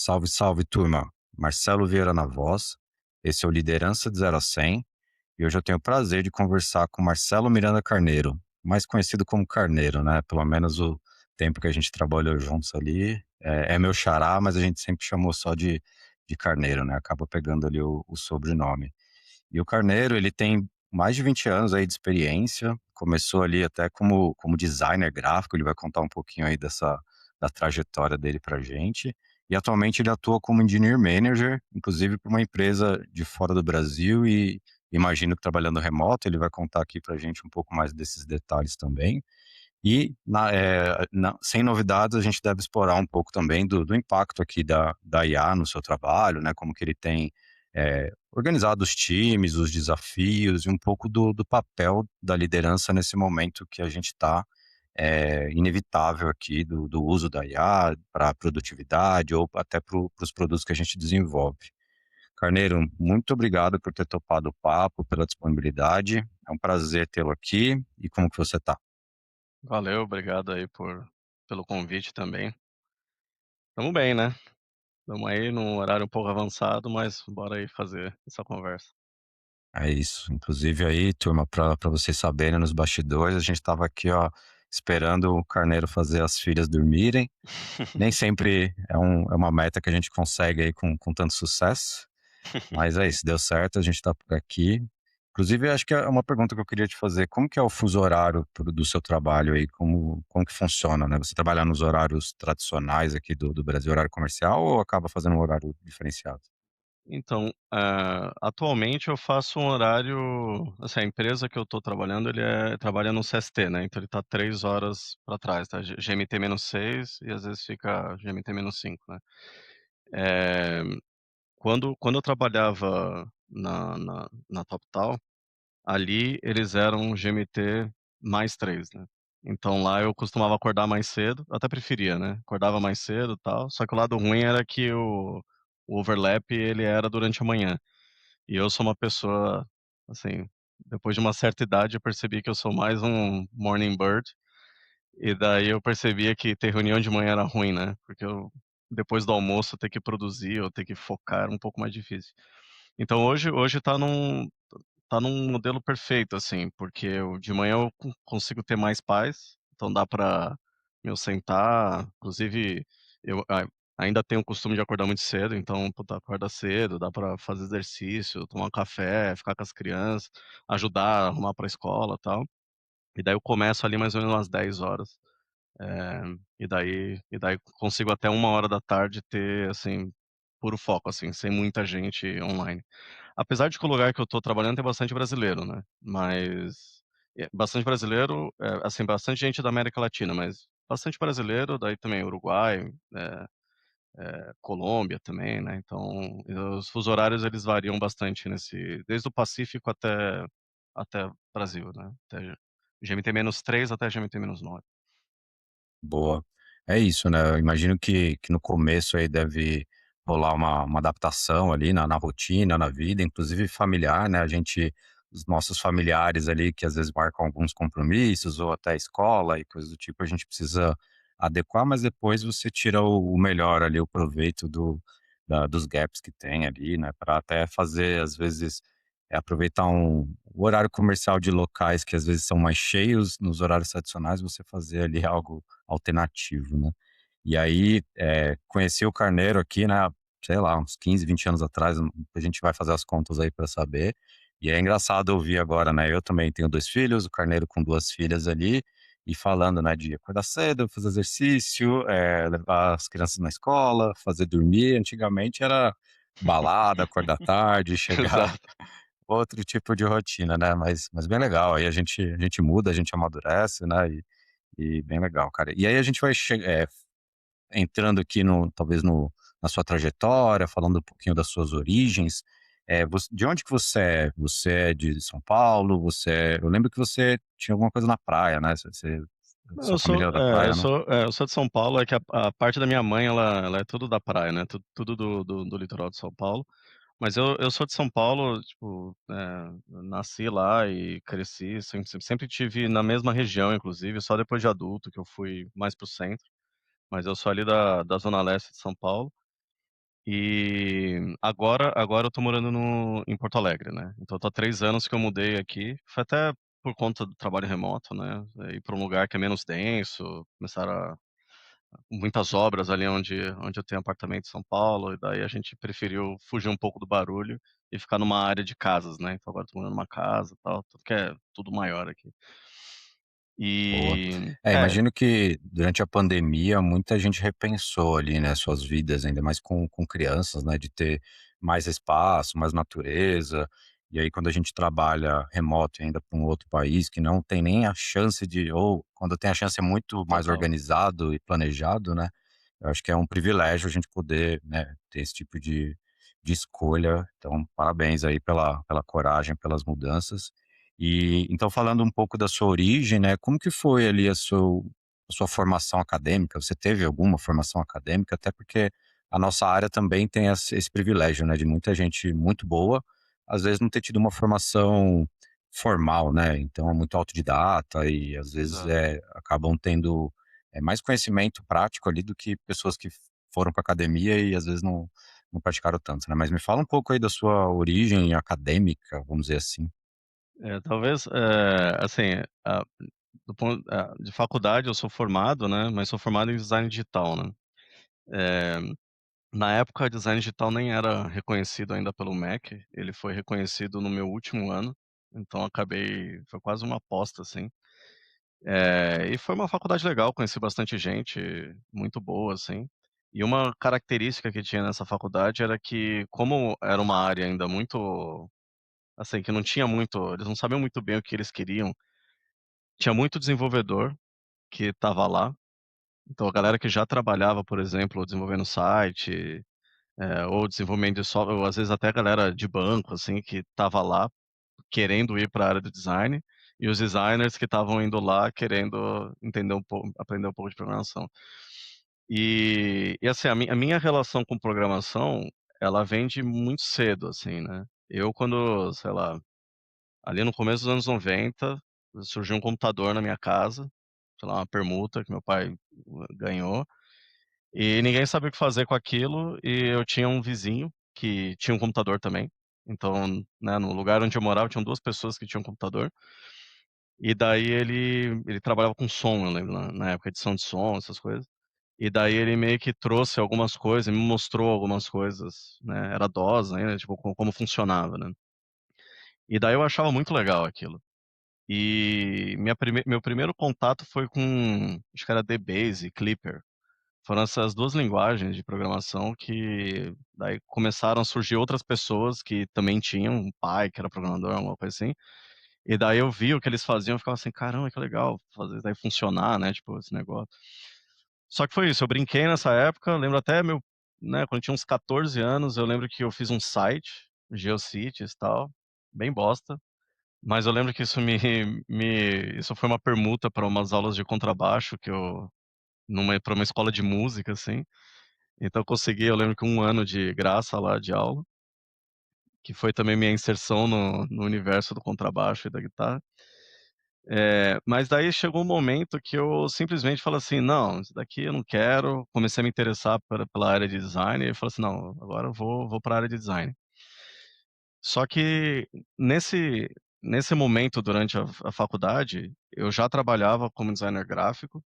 Salve, salve, turma. Marcelo Vieira na voz. Esse é o Liderança de 0 a 100 e hoje eu tenho o prazer de conversar com Marcelo Miranda Carneiro, mais conhecido como Carneiro, né? Pelo menos o tempo que a gente trabalhou juntos ali. É meu xará, mas a gente sempre chamou só de Carneiro, né? Acaba pegando ali o sobrenome. E o Carneiro, ele tem mais de 20 anos aí de experiência, começou ali até como designer gráfico, ele vai contar um pouquinho aí da trajetória dele pra gente. E atualmente ele atua como engineer manager, inclusive para uma empresa de fora do Brasil e imagino que trabalhando remoto, ele vai contar aqui pra gente um pouco mais desses detalhes também. E, sem novidades, a gente deve explorar um pouco também do impacto aqui da IA no seu trabalho, né? Como que ele tem organizado os times, os desafios e um pouco do papel da liderança nesse momento que a gente está inevitável aqui do uso da IA para a produtividade ou até para os produtos que a gente desenvolve. Carneiro, muito obrigado por ter topado o papo, pela disponibilidade. É um prazer tê-lo aqui. E como que você está? Valeu, obrigado aí pelo convite também. Tamo bem, né? Tamo aí num horário um pouco avançado, mas bora aí fazer essa conversa. É isso. Inclusive aí, turma, para vocês saberem, nos bastidores, a gente estava aqui, ó, esperando o Carneiro fazer as filhas dormirem. Nem sempre é uma meta que a gente consegue aí com tanto sucesso, mas é isso, deu certo, a gente está por aqui. Inclusive, acho que é uma pergunta que eu queria te fazer, como que é o fuso horário do seu trabalho aí, como que funciona, né? Você trabalha nos horários tradicionais aqui do Brasil, horário comercial, ou acaba fazendo um horário diferenciado? Então, atualmente eu faço um horário, assim, a empresa que eu tô trabalhando, trabalha no CST, né? Então ele tá 3 horas para trás, tá? GMT-6 e às vezes fica GMT-5, né? Eh, quando eu trabalhava na TopTal, ali eles eram GMT mais 3, né. Então lá eu costumava acordar mais cedo, eu até preferia, né, acordava mais cedo, e tal, só que o lado ruim era que o overlap ele era durante a manhã. E eu sou uma pessoa, assim, depois de uma certa idade eu percebi que eu sou mais um morning bird, e daí eu percebia que ter reunião de manhã era ruim, né, porque eu depois do almoço ter que produzir ou ter que focar era um pouco mais difícil. Então hoje tá num modelo perfeito, assim, porque eu de manhã eu consigo ter mais paz, então dá pra eu sentar, inclusive eu ainda tenho o costume de acordar muito cedo, então, puta, acorda cedo, dá pra fazer exercício, tomar um café, ficar com as crianças, ajudar, arrumar pra escola, tal. E daí eu começo ali mais ou menos umas 10 horas, e daí consigo até 1 hora da tarde ter, assim, puro foco, assim, sem muita gente online. Apesar de que o lugar que eu tô trabalhando tem bastante brasileiro, né, mas bastante brasileiro, assim, bastante gente da América Latina, mas bastante brasileiro, daí também Uruguai, Colômbia também, né, então os fusos horários eles variam bastante desde o Pacífico até Brasil, né, até GMT-3 até GMT-9. Boa. É isso, né, eu imagino que no começo aí deve rolar uma adaptação ali na rotina, na vida, inclusive familiar, né, os nossos familiares ali que às vezes marcam alguns compromissos ou até escola e coisas do tipo, a gente precisa adequar, mas depois você tira o melhor ali, o proveito dos gaps que tem ali, né, para até fazer às vezes, aproveitar o horário comercial de locais que às vezes são mais cheios, nos horários tradicionais, você fazer ali algo alternativo, né. E aí, conheci o Carneiro aqui, né, sei lá, uns 15, 20 anos atrás, a gente vai fazer as contas aí para saber. E é engraçado ouvir agora, né, eu também tenho 2 filhos, o Carneiro com 2 filhas ali, e falando, né, de acordar cedo, fazer exercício, levar as crianças na escola, fazer dormir. Antigamente era balada, acordar tarde, chegar Exato. outro tipo de rotina, né, mas bem legal, aí a gente muda, a gente amadurece, né, e bem legal, cara. E aí a gente vai entrando aqui no talvez no na sua trajetória, falando um pouquinho das suas origens. De onde que você é? Você é de São Paulo? Eu lembro que você tinha alguma coisa na praia, né, Não, sua família era da praia, né? eu sou de São Paulo, é que a parte da minha mãe ela é tudo da praia, né, tudo do litoral de São Paulo, mas eu sou de São Paulo, tipo, nasci lá e cresci, sempre tive na mesma região inclusive, só depois de adulto que eu fui mais para o centro, mas eu sou ali da zona leste de São Paulo. E agora eu tô morando em Porto Alegre, né, então tá 3 anos que eu mudei aqui, foi até por conta do trabalho remoto, né, ir pra um lugar que é menos denso, começaram muitas obras ali onde eu tenho apartamento em São Paulo, e daí a gente preferiu fugir um pouco do barulho e ficar numa área de casas, né, então agora tô morando numa casa, e tal, tudo que é tudo maior aqui. Boa. E É, é, imagino que durante a pandemia muita gente repensou ali, né, suas vidas, ainda mais com crianças, né, de ter mais espaço, mais natureza. E aí quando a gente trabalha remoto e ainda para um outro país que não tem nem a chance de, ou quando tem a chance é muito mais total. organizado e planejado, né? Eu acho que é um privilégio a gente poder, né, ter esse tipo de escolha. Então, parabéns aí pela coragem, pelas mudanças. E então falando um pouco da sua origem, né, como que foi ali a sua formação acadêmica? Você teve alguma formação acadêmica? Até porque a nossa área também tem esse privilégio, né, de muita gente muito boa, às vezes não ter tido uma formação formal, né, então é muito autodidata e às vezes, Exato. acabam tendo, mais conhecimento prático ali do que pessoas que foram para academia e às vezes não praticaram tanto, né. Mas me fala um pouco aí da sua origem acadêmica, vamos dizer assim. Talvez, assim, de faculdade eu sou formado, né, mas sou formado em design digital, né. Eh, Na época design digital nem era reconhecido ainda pelo MEC, ele foi reconhecido no meu último ano, então acabei foi quase uma aposta, assim. E foi uma faculdade legal, conheci bastante gente muito boa, assim. E uma característica que tinha nessa faculdade era que, como era uma área ainda muito assim, que não tinha muito eles não sabiam muito bem o que eles queriam, tinha muito desenvolvedor que estava lá, então a galera que já trabalhava, por exemplo, desenvolvendo site, ou desenvolvimento de software, ou às vezes até a galera de banco, assim, que estava lá querendo ir para a área do design, e os designers que estavam indo lá querendo entender um pouco aprender um pouco de programação. E assim, a minha relação com programação, ela vem de muito cedo, assim, né. Eu quando, sei lá, ali no começo dos anos 90, surgiu um computador na minha casa, sei lá, uma permuta que meu pai ganhou, e ninguém sabia o que fazer com aquilo, e eu tinha um vizinho que tinha um computador também. Então, né, no lugar onde eu morava tinham 2 pessoas que tinham computador, e daí ele trabalhava com som, eu lembro, na época, edição de som, essas coisas. E daí ele meio que trouxe algumas coisas, me mostrou algumas coisas, né, era DOS ainda, tipo, como funcionava, né. E daí eu achava muito legal aquilo. E meu primeiro contato foi com, acho que era DBase, Clipper. Foram essas 2 linguagens de programação que daí começaram a surgir outras pessoas que também tinham um pai que era programador, alguma coisa assim, e daí eu vi o que eles faziam, eu ficava assim: "Caramba, que legal fazer daí funcionar, né, tipo, esse negócio". Só que foi isso, eu brinquei nessa época, eu lembro até meu né, quando eu tinha uns 14 anos, eu lembro que eu fiz um site, GeoCities, e tal, bem bosta, mas eu lembro que isso isso foi uma permuta para umas aulas de contrabaixo que eu pra uma escola de música, assim. Então eu consegui, eu lembro que 1 ano de graça lá de aula, que foi também minha inserção no universo do contrabaixo e da guitarra. Mas daí chegou um momento que eu simplesmente falei assim: "Não, isso daqui eu não quero", comecei a me interessar pela área de design, e eu falei assim: "Não, agora eu vou pra área de design". Só que nesse nesse momento durante a faculdade, eu já trabalhava como designer gráfico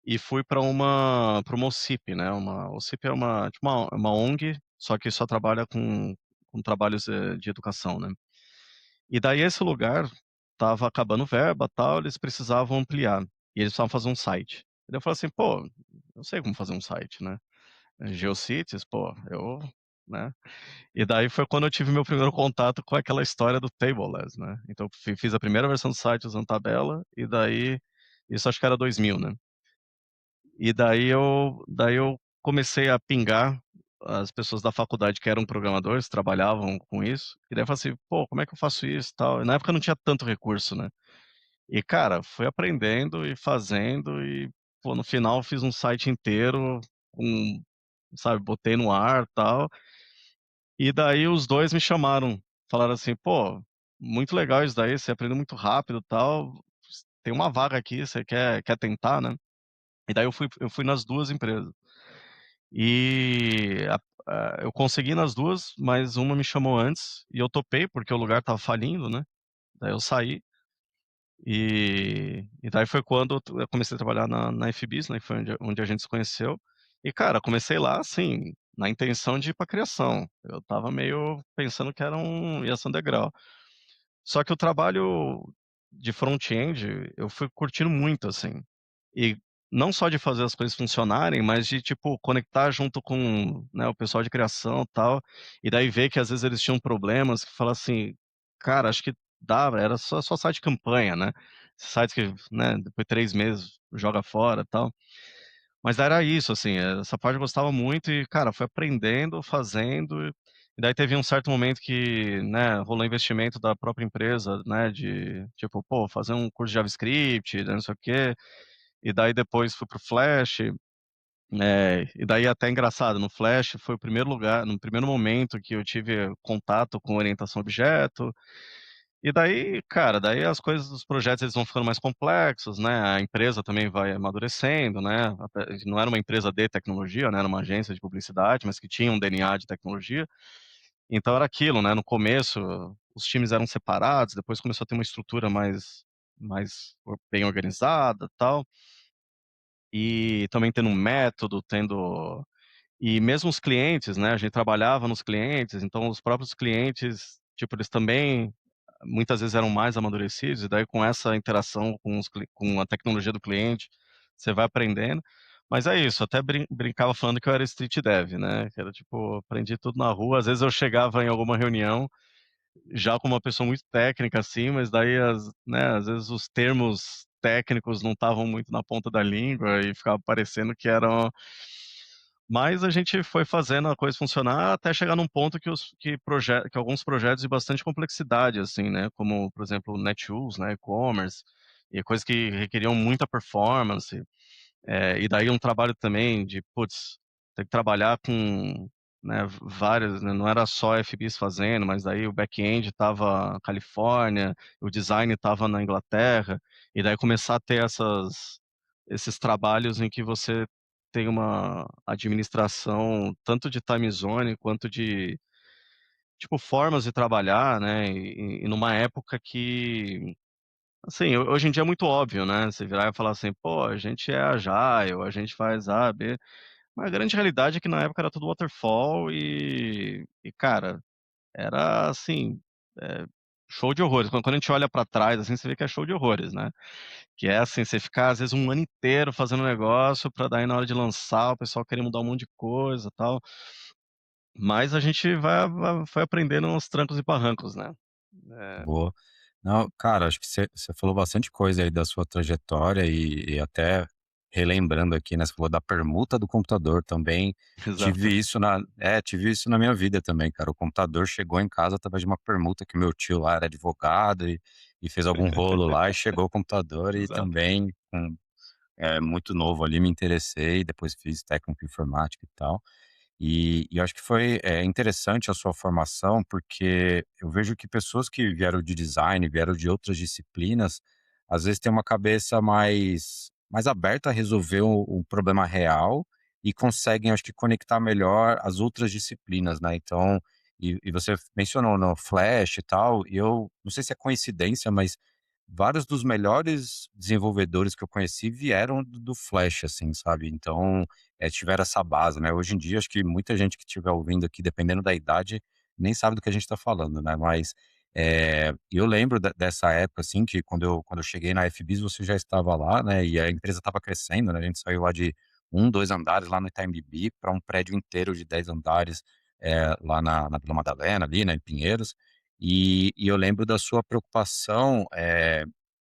e fui para uma OCIP, né, uma OCIP é uma tipo uma ONG, só que só trabalha com trabalhos, de educação, né. E daí esse lugar estava acabando verba, tal, eles precisavam ampliar, e eles precisavam fazer um site. E daí eu falei assim: "Pô, eu sei como fazer um site, né, GeoCities, pô, eu", né. E daí foi quando eu tive meu primeiro contato com aquela história do Tableless, né. Então eu fiz a primeira versão do site usando tabela, e daí isso acho que era 2000, né. E daí eu comecei a pingar as pessoas da faculdade que eram programadores, trabalhavam com isso, e daí eu falei assim: "Pô, como é que eu faço isso, e tal?". E na época não tinha tanto recurso, né. E cara, fui aprendendo e fazendo e, pô, no final fiz um site inteiro com sabe, botei no ar, tal. E daí os 2 me chamaram, falaram assim: "Pô, muito legal isso daí, você aprendeu muito rápido, tal, tem uma vaga aqui, você quer tentar, né?". E daí eu fui nas 2 empresas. E eu consegui nas 2, mas uma me chamou antes e eu topei, porque o lugar estava falindo, né, daí eu saí, e daí foi quando eu comecei a trabalhar na FBIS, né, que foi onde a gente se conheceu. E, cara, comecei lá, assim, na intenção de ir pra criação. Eu estava meio pensando que ia ser um degrau. Só que o trabalho de front-end, eu fui curtindo muito, assim. E não só de fazer as coisas funcionarem, mas de, tipo, conectar junto com, né, o pessoal de criação, e tal, e daí ver que às vezes eles tinham problemas, que fala assim: "Cara, acho que dava", era só site de campanha, né, sites que, né, depois de 3 meses joga fora, tal. Mas era isso, assim, essa parte eu gostava muito e, cara, fui aprendendo, fazendo, e daí teve um certo momento que, né, rolou investimento da própria empresa, né, de tipo, pô, fazer um curso de JavaScript, né, não sei o quê, e daí depois fui para o Flash, e daí é até engraçado, no Flash foi o primeiro lugar no primeiro momento que eu tive contato com orientação a objeto, e daí, cara, daí as coisas dos projetos eles vão ficando mais complexos, né, a empresa também vai amadurecendo, né, até não era uma empresa de tecnologia, né, era uma agência de publicidade, mas que tinha um DNA de tecnologia, então era aquilo, né, no começo os times eram separados, depois começou a ter uma estrutura mais bem organizada, tal, e também tendo um método, tendo e mesmo os clientes, né, a gente trabalhava nos clientes, então os próprios clientes, tipo, eles também muitas vezes eram mais amadurecidos, e daí com essa interação com a tecnologia do cliente, você vai aprendendo. Mas é isso, até brincava falando que eu era street dev, né, que era tipo, aprendi tudo na rua, às vezes eu chegava em alguma reunião, já como uma pessoa muito técnica, assim, mas daí às vezes os termos técnicos não estavam muito na ponta da língua e ficava parecendo que eram mas a gente foi fazendo a coisa funcionar até chegar num ponto que alguns projetos de bastante complexidade, assim, né, como, por exemplo, Netshoes, né, e-commerce, e coisas que requeriam muita performance, e daí um trabalho também de, putz, ter que trabalhar com, né, várias, né, não era só FBs fazendo, mas daí o back-end estava na Califórnia, o design estava na Inglaterra, e daí começar a ter esses trabalhos em que você tem uma administração tanto de time zone quanto de, tipo, formas de trabalhar, né, e numa época que assim, hoje em dia é muito óbvio, né, você virar e falar assim: "Pô, a gente é agile, a gente faz A, B", mas a grande realidade é que na época era tudo waterfall e cara, era assim, eh, show de horrores. Quando a gente olha pra trás, assim, você vê que é show de horrores, né. Que é assim, você ficar às vezes um ano inteiro fazendo negócio pra daí na hora de lançar o pessoal querer mudar um monte de coisa, tal. Mas a gente foi aprendendo aos trancos e barrancos, né. É, Boa. Não, cara, acho que você falou bastante coisa aí da sua trajetória e até relembrando aqui, né, você falou da permuta do computador também, exato. tive isso na minha vida também, cara, o computador chegou em casa através de uma permuta que meu tio lá era advogado e fez algum rolo lá e chegou o computador e Exato. também muito novo ali me interessei, depois fiz técnico em informática e tal. E eu acho que foi, interessante a sua formação, porque eu vejo que pessoas que vieram de design, vieram de outras disciplinas, às vezes têm uma cabeça mais aberta a resolver um problema real e conseguem, acho que, conectar melhor as outras disciplinas, né. Então e você mencionou no Flash e tal, e eu não sei se é coincidência, mas vários dos melhores desenvolvedores que eu conheci vieram do Flash, assim, sabe. Então tiveram essa base, né. Hoje em dia, acho que muita gente que estiver ouvindo aqui, dependendo da idade, nem sabe do que a gente está falando, né, mas, eu lembro dessa época, assim, que quando eu cheguei na FBIS, você já estava lá, né, e a empresa estava crescendo, né, a gente saiu lá de 2 andares lá no Itaim Bibi para um prédio inteiro de 10 andares, lá na Vila Madalena, ali, né, em Pinheiros, e eu lembro da sua preocupação,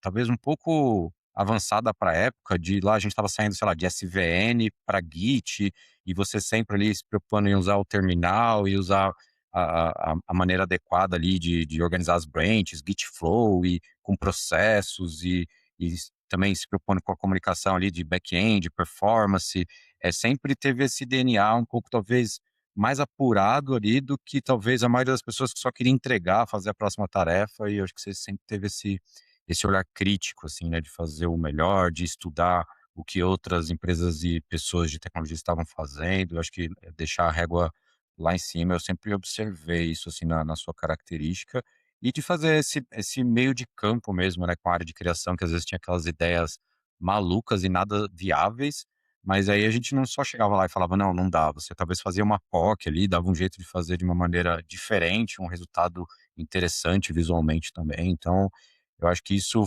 talvez um pouco avançada para a época, de lá a gente estava saindo, sei lá, de SVN para Git, e você sempre ali se preocupando em usar o terminal e usar a maneira adequada ali de organizar as branches, Git flow e com processos também se preocupando com a comunicação ali de back-end, performance, sempre teve esse DNA um pouco talvez mais apurado ali do que talvez a maioria das pessoas que só queria entregar, fazer a próxima tarefa, e eu acho que você sempre teve esse olhar crítico, assim, né, de fazer o melhor, de estudar o que outras empresas e pessoas de tecnologia estavam fazendo. Eu acho que deixar a régua lá em cima. Eu sempre observei isso, assim, na sua característica e de fazer esse meio de campo mesmo, né, com a área de criação, que às vezes tinha aquelas ideias malucas e nada viáveis, mas aí a gente não só chegava lá e falava: "Não, não dá", você talvez fazia uma POC ali, dava um jeito de fazer de uma maneira diferente, um resultado interessante visualmente também. Então, eu acho que isso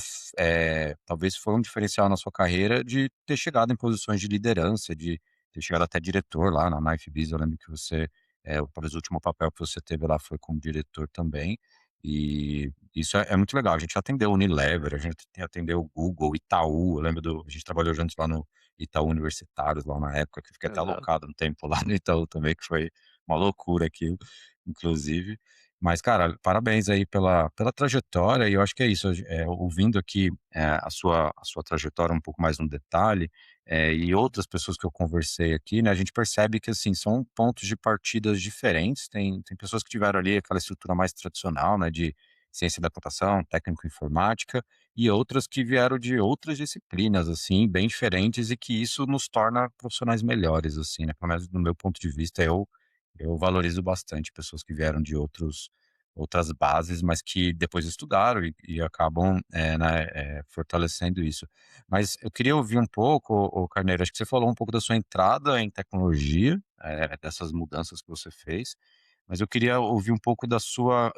talvez foi um diferencial na sua carreira de ter chegado em posições de liderança, de ter chegado até diretor lá na IFBIS. Eu lembro que você, talvez o último papel que você teve lá foi como diretor também, e isso é muito legal. A gente atendeu Unilever, a gente atendeu o Google, Itaú. Eu lembro a gente trabalhou juntos lá no Itaú Universitários, lá na época, que eu fiquei até Exato. alocado um tempo lá no Itaú também, que foi uma loucura aquilo, inclusive. Mas, cara, parabéns aí pela trajetória, e eu acho que é isso, ouvindo aqui, a sua trajetória um pouco mais no detalhe, e outras pessoas que eu conversei aqui, né, a gente percebe que, assim, são pontos de partidas diferentes. Tem pessoas que tiveram ali aquela estrutura mais tradicional, né, de ciência da computação, técnico informática, e outras que vieram de outras disciplinas, assim, bem diferentes, e que isso nos torna profissionais melhores, assim, né, pelo menos do meu ponto de vista. Eu valorizo bastante pessoas que vieram de outras bases, mas que depois estudaram e acabam, né, fortalecendo isso. Mas eu queria ouvir um pouco, Carneiro, acho que você falou um pouco da sua entrada em tecnologia, dessas mudanças que você fez, mas eu queria ouvir um pouco da sua,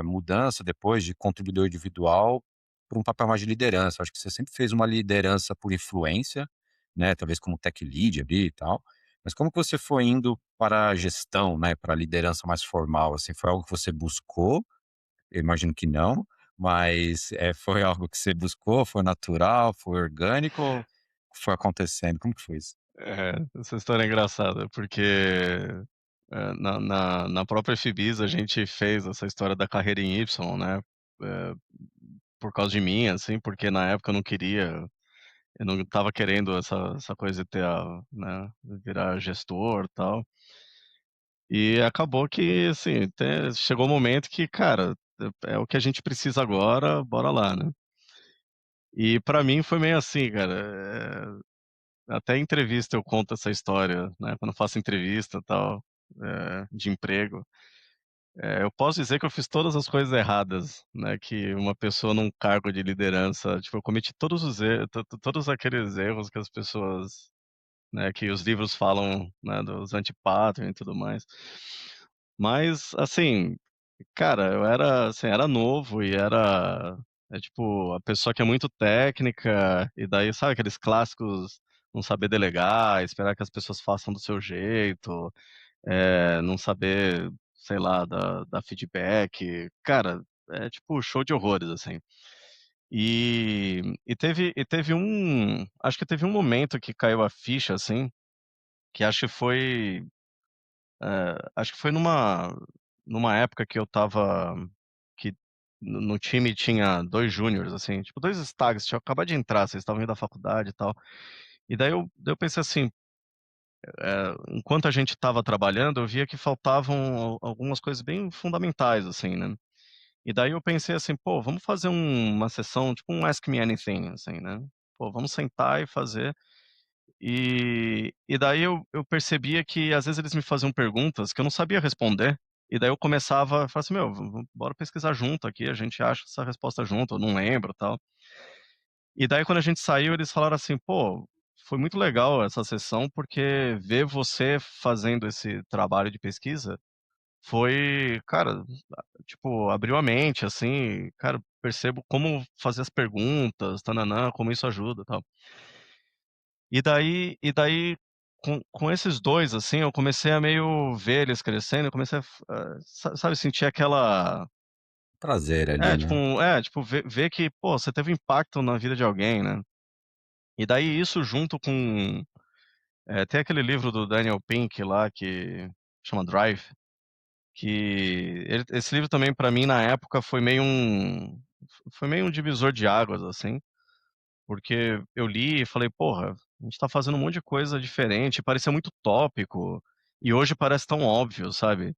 mudança depois de contribuidor individual para um papel mais de liderança. Acho que você sempre fez uma liderança por influência, né, talvez como tech lead ali e tal, mas como que você foi indo para a gestão, né, para a liderança mais formal, assim, foi algo que você buscou? Eu imagino que não, mas, foi algo que você buscou, foi natural, foi orgânico ou foi acontecendo? Como que foi isso? É, essa história é engraçada, porque, na própria FIBIS a gente fez essa história da carreira em Y, né, eh, por causa de mim, assim, porque na época eu não estava querendo essa coisa de ter né, virar gestor, tal. E acabou que, assim, até chegou o momento que, cara, é o que a gente precisa agora, bora lá, né. E pra mim foi meio assim, cara, até em entrevista eu conto essa história, né, quando eu faço entrevista, tal, de emprego. Eu posso dizer que eu fiz todas as coisas erradas, né, que uma pessoa num cargo de liderança, tipo, eu cometi todos os erros, todos aqueles erros que as pessoas, né, que os livros falam, né, dos anti-pattern e tudo mais. Mas, assim, cara, eu era, assim, era novo e tipo, a pessoa que é muito técnica, e daí sabe aqueles clássicos, não saber delegar, esperar que as pessoas façam do seu jeito, não saber, sei lá, dar feedback. Cara, é tipo show de horrores, assim. E teve acho que teve um momento que caiu a ficha, assim, que acho que foi numa época que eu estava que no time tinha 2 júniores, assim, tipo 2 stags, tinham acabado de entrar, vocês estavam indo da faculdade e tal. E daí eu pensei assim, enquanto a gente estava trabalhando, eu via que faltavam algumas coisas bem fundamentais, assim, né. E daí eu pensei assim: "Pô, vamos fazer uma sessão, tipo um Ask Me Anything", assim, né. Pô, vamos sentar e fazer. E daí eu percebia que às vezes eles me faziam perguntas que eu não sabia responder, e daí eu começava a falar assim: "Meu, bora pesquisar junto aqui, a gente acha essa resposta junto, eu não lembro, tal". E daí quando a gente saiu, eles falaram assim: "Pô, foi muito legal essa sessão, porque ver você fazendo esse trabalho de pesquisa foi, cara, tipo, abriu a mente, assim, cara, percebo como fazer as perguntas, tã-nã-nã, como isso ajuda, tal". E daí com esses 2 assim, eu comecei a meio ver eles crescendo, eu comecei a sabe, sentir aquela Prazer ali, né. tipo, ver que, pô, você teve impacto na vida de alguém, né. E daí isso junto com tem aquele livro do Daniel Pink lá que chama Drive, que esse livro também pra mim na época foi meio um divisor de águas, assim. Porque eu li e falei: "Porra, a gente tá fazendo um monte de coisa diferente", parecia muito tópico, e hoje parece tão óbvio, sabe.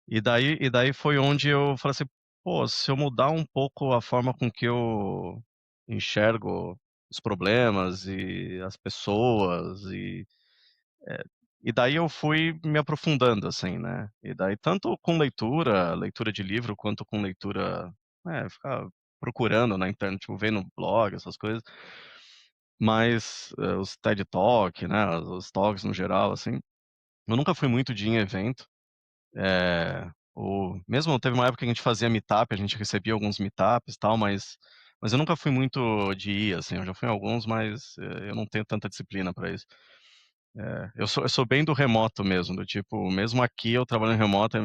E daí foi onde eu falei assim: "Pô, se eu mudar um pouco a forma com que eu enxergo os problemas e as pessoas E daí eu fui me aprofundando, assim, né. E daí tanto com leitura de livro, quanto com leitura, ficar procurando na internet, tipo, vendo blog, essas coisas. Mas, os TED Talk, né, os talks no geral, assim, eu nunca fui muito de ir em evento, ou mesmo teve uma época que a gente fazia meetup, a gente recebia alguns meetups, e tal, mas eu nunca fui muito de ir, assim, eu já fui em alguns, mas, eu não tenho tanta disciplina para isso. Eu sou bem do remoto mesmo, do tipo, mesmo aqui eu trabalhando remoto,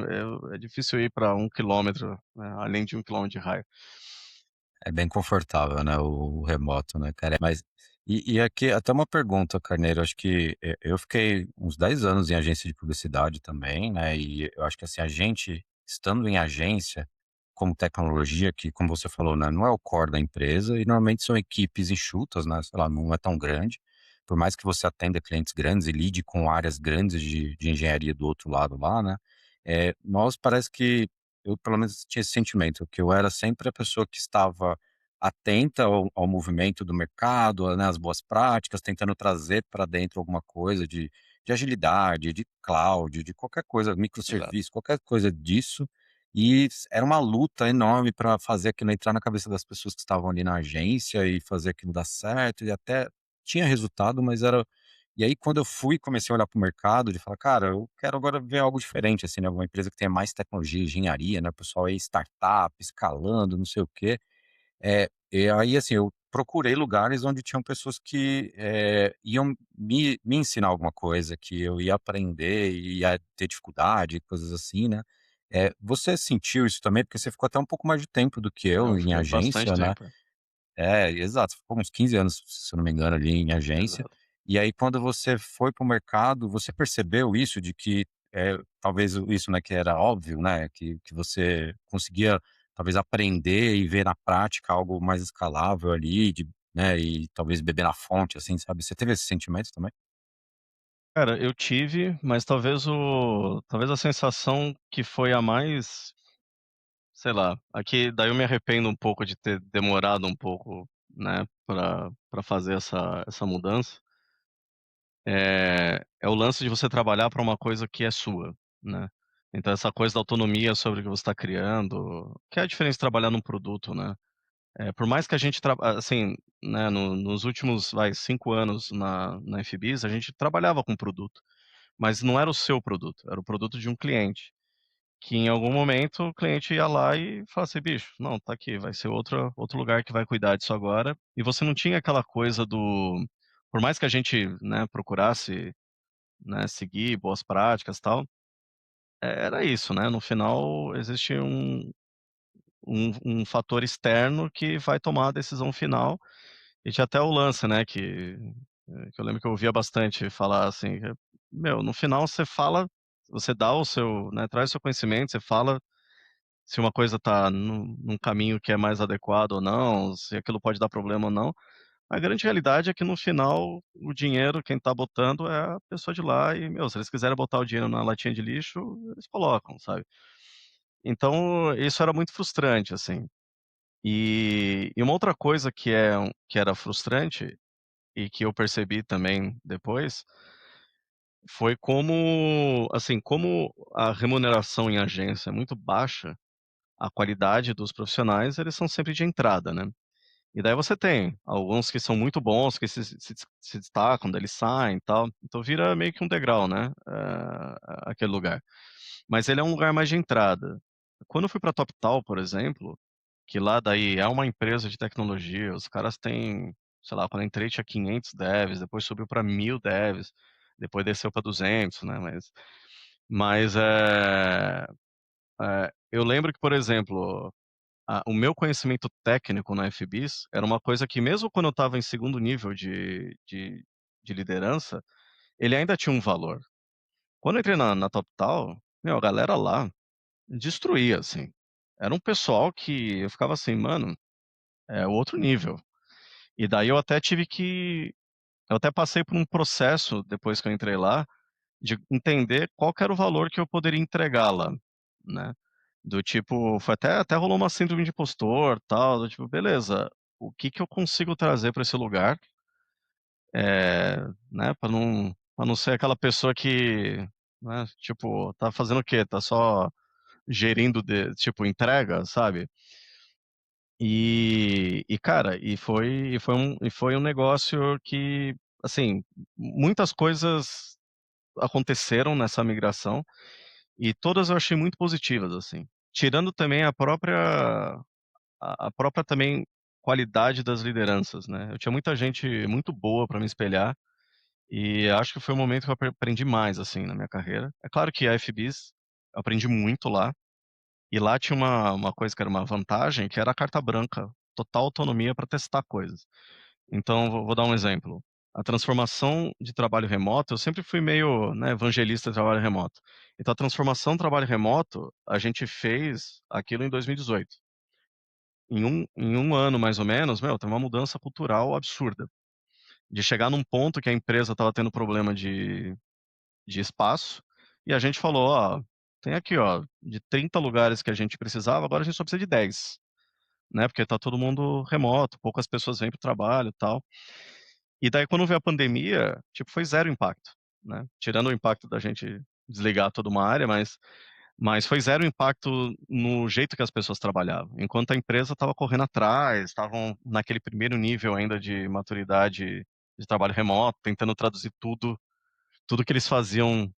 é difícil ir para 1 quilômetro, né, além de 1 quilômetro de raio. É bem confortável, né, o remoto, né, cara. Mas e aqui até uma pergunta, Carneiro, acho que, eu fiquei uns 10 anos em agência de publicidade também, né, e eu acho que, assim, a gente estando em agência, como tecnologia, que como você falou, né, não é o core da empresa e normalmente são equipes enxutas, né, sei lá, não é tão grande. Por mais que você atenda clientes grandes e lide com áreas grandes de engenharia do outro lado lá, né, nós parece que eu pelo menos tinha esse sentimento, que eu era sempre a pessoa que estava atenta ao movimento do mercado, né, às boas práticas, tentando trazer para dentro alguma coisa de agilidade, de cloud, de qualquer coisa, Exato. microserviço, qualquer coisa disso. E era uma luta enorme para fazer aquilo entrar na cabeça das pessoas que estavam ali na agência e fazer aquilo dar certo, e até tinha resultado, mas era e aí quando eu fui comecei a olhar para o mercado, de falar: "Cara, eu quero agora ver algo diferente, assim, né, uma empresa que tenha mais tecnologia, engenharia, né, o pessoal aí startup, escalando, não sei o quê". E aí, assim, eu procurei lugares onde tinham pessoas que, iam me ensinar alguma coisa, que eu ia aprender e ia ter dificuldade, coisas assim, né. Você sentiu isso também? Porque você ficou até um pouco mais de tempo do que eu Eu em fiquei bastante agência, né. tempo. Exato, ficou uns 15 anos, se eu não me engano, ali em agência. Exato. E aí quando você foi para o mercado, você percebeu isso de que, talvez isso, né, que era óbvio, né, que você conseguia talvez aprender e ver na prática algo mais escalável ali, né, e talvez beber na fonte, assim, sabe. Você teve esse sentimento também? Cara, eu tive, mas talvez a sensação que foi a mais, sei lá, aqui daí eu me arrependo um pouco de ter demorado um pouco, né, pra fazer essa mudança, é o lance de você trabalhar para uma coisa que é sua, né. Então essa coisa da autonomia sobre o que você está criando, que é a diferença de trabalhar num produto, né. Por mais que a gente assim, né, nos últimos, 5 anos na FBIS, a gente trabalhava com produto, mas não era o seu produto, era o produto de um cliente, que em algum momento o cliente ia lá e falava assim: "Bicho, não, tá aqui, vai ser outro lugar que vai cuidar disso agora", e você não tinha aquela coisa do por mais que a gente, né, procurasse, né, seguir boas práticas, e tal, era isso, né, no final existe um fator externo que vai tomar a decisão final. E tinha até o lance, né, que eu lembro que eu ouvia bastante falar assim, meu, no final você dá o seu, né, traz o seu conhecimento, você fala se uma coisa tá num caminho que é mais adequado ou não, se aquilo pode dar problema ou não. A grande realidade é que no final o dinheiro quem tá botando é a pessoa de lá e, meu, se eles quiserem botar o dinheiro na latinha de lixo, eles colocam, sabe. Então isso era muito frustrante, assim. E uma outra coisa que era frustrante e que eu percebi também depois, foi como, assim, como a remuneração em agência é muito baixa, a qualidade dos profissionais, eles são sempre de entrada, né. E daí você tem alguns que são muito bons, que se destacam, daí eles saem e tal, então vira meio que um degrau, né, aquele lugar. Mas ele é um lugar mais de entrada. Quando eu fui pra TopTal, por exemplo, que lá daí é uma empresa de tecnologia, os caras têm, sei lá, quando eu entrei tinha 500 devs, depois subiu para 1000 devs, depois desceu para 200, né, mas, eu lembro que, por exemplo, o meu conhecimento técnico na FBIS era uma coisa que mesmo quando eu estava em segundo nível de liderança, ele ainda tinha um valor. Quando eu entrei na TopTal, meu, a galera lá destruía, assim. Era um pessoal que eu ficava assim: "Mano, é outro nível". E daí eu até passei por um processo, depois que eu entrei lá, de entender qual que era o valor que eu poderia entregar lá, né. Do tipo, foi até rolou uma síndrome de impostor, tal, do tipo: "Beleza, o que que eu consigo trazer para esse lugar, né, para não pra não ser aquela pessoa que, né, tipo, tá fazendo o quê? Tá só gerindo tipo, entrega, sabe. Cara, e foi um negócio que, assim, muitas coisas aconteceram nessa migração e todas eu achei muito positivas, assim. Tirando também a própria também qualidade das lideranças, né. Eu tinha muita gente muito boa para me espelhar, e acho que foi o momento que eu aprendi mais, assim, na minha carreira. É claro que a FBs, eu aprendi muito lá, e lá tinha uma coisa que era uma vantagem, que era a carta branca, total autonomia para testar coisas. Então, vou dar um exemplo. A transformação de trabalho remoto, eu sempre fui meio, né, evangelista de trabalho remoto. Então, a transformação do trabalho remoto, a gente fez aquilo em 2018. Em um ano, mais ou menos, meu, teve uma mudança cultural absurda. De chegar num ponto que a empresa estava tendo problema de espaço, e a gente falou: "Ó, tem aqui, ó, de 30 lugares que a gente precisava, agora a gente só precisa de 10, né, porque tá todo mundo remoto, poucas pessoas vêm para o trabalho, e tal". E daí quando veio a pandemia, tipo, foi zero impacto, né, tirando o impacto da gente desligar toda uma área, mas foi zero impacto no jeito que as pessoas trabalhavam, enquanto a empresa estava correndo atrás, estavam naquele primeiro nível ainda de maturidade de trabalho remoto, tentando traduzir tudo que eles faziam,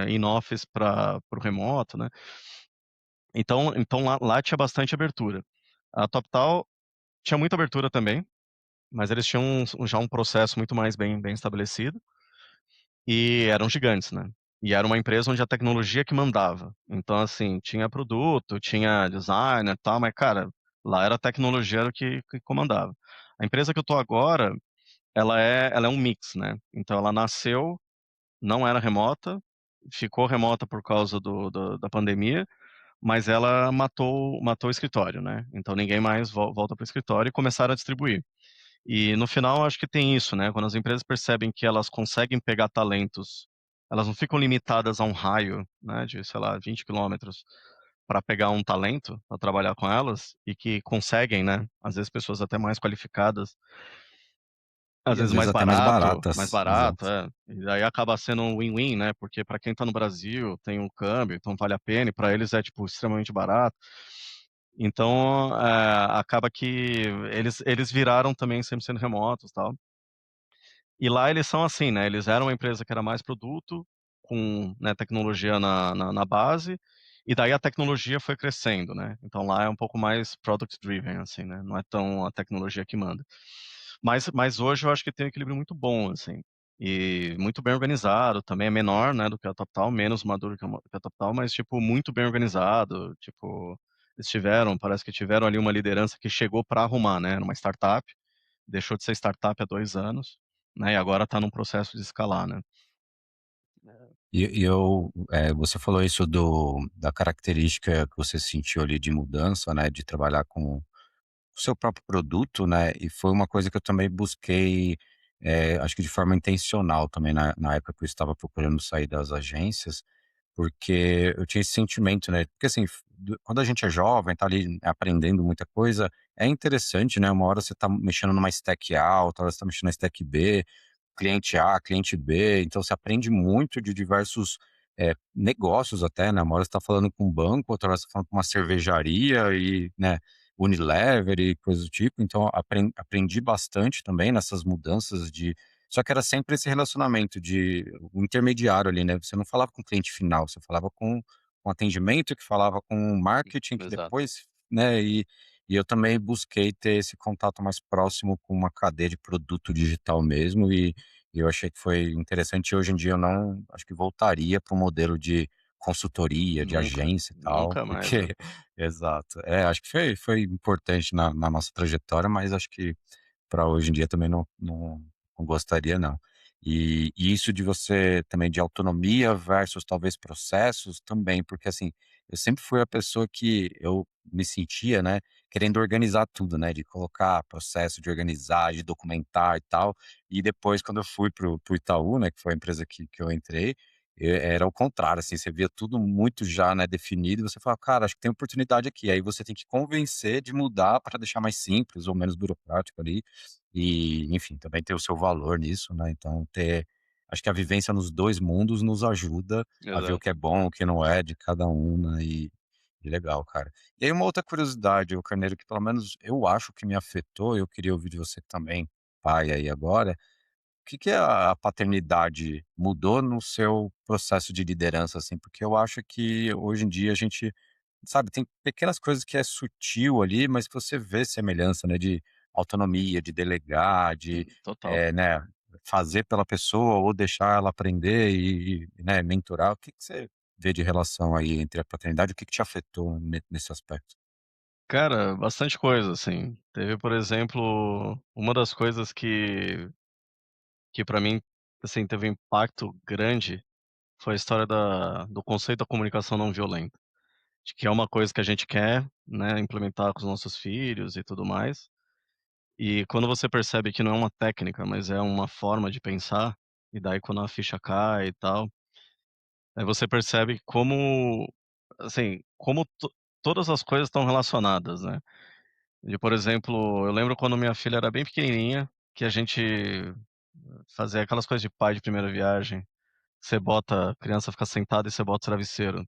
in office para o remoto, né. Então lá tinha bastante abertura. A TopTal tinha muita abertura também, mas eles tinham já um processo muito mais bem estabelecido, e eram gigantes, né. E era uma empresa onde a tecnologia que mandava. Então, assim, tinha produto, tinha designer, e tal, mas, cara, lá era a tecnologia era o que comandava. A empresa que eu tô agora, ela é um mix, né. Então ela nasceu, não era remota, ficou remota por causa da pandemia, mas ela matou o escritório, né. Então ninguém mais volta para o escritório, e começaram a distribuir. E no final acho que tem isso, né, quando as empresas percebem que elas conseguem pegar talentos, elas não ficam limitadas a um raio, né, de, sei lá, 20 quilômetros para pegar um talento, para trabalhar com elas, e que conseguem, né, às vezes pessoas até mais qualificadas, às E às vezes vezes mais até mais barato, mais baratas, barato, exato. é. E daí acaba sendo um win-win, né, porque para quem tá no Brasil tem um câmbio, então vale a pena, e para eles é, tipo, extremamente barato. Então, acaba que eles viraram também 100% remotos, tal. E lá eles são assim, né, eles eram uma empresa que era mais produto, com, né, tecnologia na base, e daí a tecnologia foi crescendo, né. Então lá é um pouco mais product driven, assim, né, não é tão a tecnologia que manda. Mas hoje eu acho que tem um equilíbrio muito bom, assim, e muito bem organizado, também é menor, né, do que a TotalTal, menos maduro que a TotalTal, mas, tipo, muito bem organizado, tipo, parece que tiveram ali uma liderança que chegou para arrumar, né, era uma startup, deixou de ser startup há 2 anos, né, e agora está num processo de escalar, né. Você falou isso da característica que você sentiu ali de mudança, né, de trabalhar com o seu próprio produto, né, e foi uma coisa que eu também busquei, acho que de forma intencional também na época que eu estava procurando sair das agências, porque eu tinha esse sentimento, né, porque assim, quando a gente é jovem, tá ali aprendendo muita coisa, é interessante, né, uma hora você tá mexendo numa stack A, outra hora você tá mexendo na stack B, cliente A, cliente B, então você aprende muito de diversos, negócios até, né, uma hora você tá falando com um banco, outra hora você tá falando com uma cervejaria e, né, Unilever e coisas do tipo, então aprendi bastante também nessas mudanças só que era sempre esse relacionamento de o intermediário ali, né, você não falava com o cliente final, você falava com atendimento, que falava com marketing, que Exato. depois, né, e eu também busquei ter esse contato mais próximo com uma cadeia de produto digital mesmo, e eu achei que foi interessante. E hoje em dia eu não acho que voltaria para um modelo de consultoria, de Nunca, agência e tal, nunca mais, né. porque exato. É, acho que foi importante na nossa trajetória, mas acho que para hoje em dia também não gostaria não. E isso de você também de autonomia versus talvez processos também, porque assim, eu sempre fui a pessoa que eu me sentia, né, querendo organizar tudo, né, de colocar processo, de organizar, de documentar e tal. E depois quando eu fui pro Itaú, né, que foi a empresa que eu entrei, era o contrário, assim, você via tudo muito já, né, definido, e você fala: "Cara, acho que tem oportunidade aqui". Aí você tem que convencer de mudar para deixar mais simples ou menos burocrático ali. E, enfim, também tem o seu valor nisso, né, então acho que a vivência nos 2 mundos nos ajuda a ver o Exato. que é bom, o que não é de cada um, né, e legal, cara. E aí uma outra curiosidade, ô Carneiro, que pelo menos eu acho que me afetou, eu queria ouvir de você também, pai aí agora, o que que a paternidade mudou no seu processo de liderança, assim? Porque eu acho que hoje em dia a gente, sabe, tem pequenas coisas que é sutil ali, mas que você vê semelhança, né, de autonomia, de delegar, de, Total. né, fazer pela pessoa ou deixar ela aprender né, mentorar. O que que você vê de relação aí entre a paternidade? O que que te afetou nesse aspecto? Cara, bastante coisa, assim. Teve, por exemplo, uma das coisas que para mim, assim, teve um impacto grande, foi a história do conceito da comunicação não violenta. De que é uma coisa que a gente quer, né, implementar com os nossos filhos e tudo mais. E quando você percebe que não é uma técnica, mas é uma forma de pensar, e daí quando a ficha cai e tal, aí você percebe como, assim, como todas as coisas estão relacionadas, né. E, por exemplo, eu lembro quando minha filha era bem pequenininha, que a gente fazia aquelas coisas de pai de primeira viagem, você bota a criança fica sentada e você bota o travesseiro.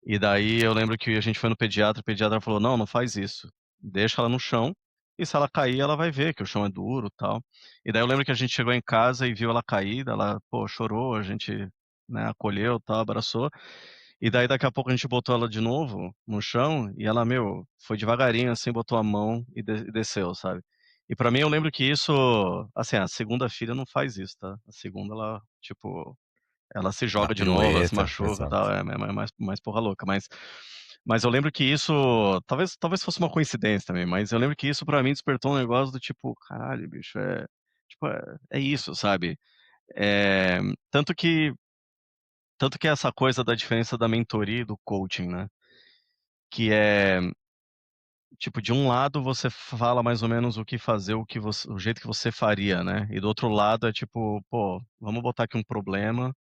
E daí eu lembro que a gente foi no pediatra, o pediatra falou: "Não, não faz isso. Deixa ela no chão, e se ela cair, ela vai ver que o chão é duro, tal". E daí eu lembro que a gente chegou em casa e viu ela cair, ela, pô, chorou, a gente, né, acolheu, tal, abraçou. E daí daqui a pouco a gente botou ela de novo no chão e ela, meu, foi devagarinho, assim, botou a mão e desceu, sabe. E pra mim eu lembro que isso, assim, a segunda filha não faz isso, tá. A segunda ela, tipo, ela se Na joga de novo, ela se pirueta, machuca, e exato. tal, mais porra louca, mas eu lembro que isso talvez fosse uma coincidência também, mas eu lembro que isso pra mim despertou um negócio do tipo: "Caralho, bicho, tipo, é isso", sabe. Eh, tanto que tanto que essa coisa da diferença da mentoria e do coaching, né, que é, tipo, de um lado você fala mais ou menos o que fazer, o jeito que você faria, né, e do outro lado é tipo: "Pô, vamos botar aqui um problema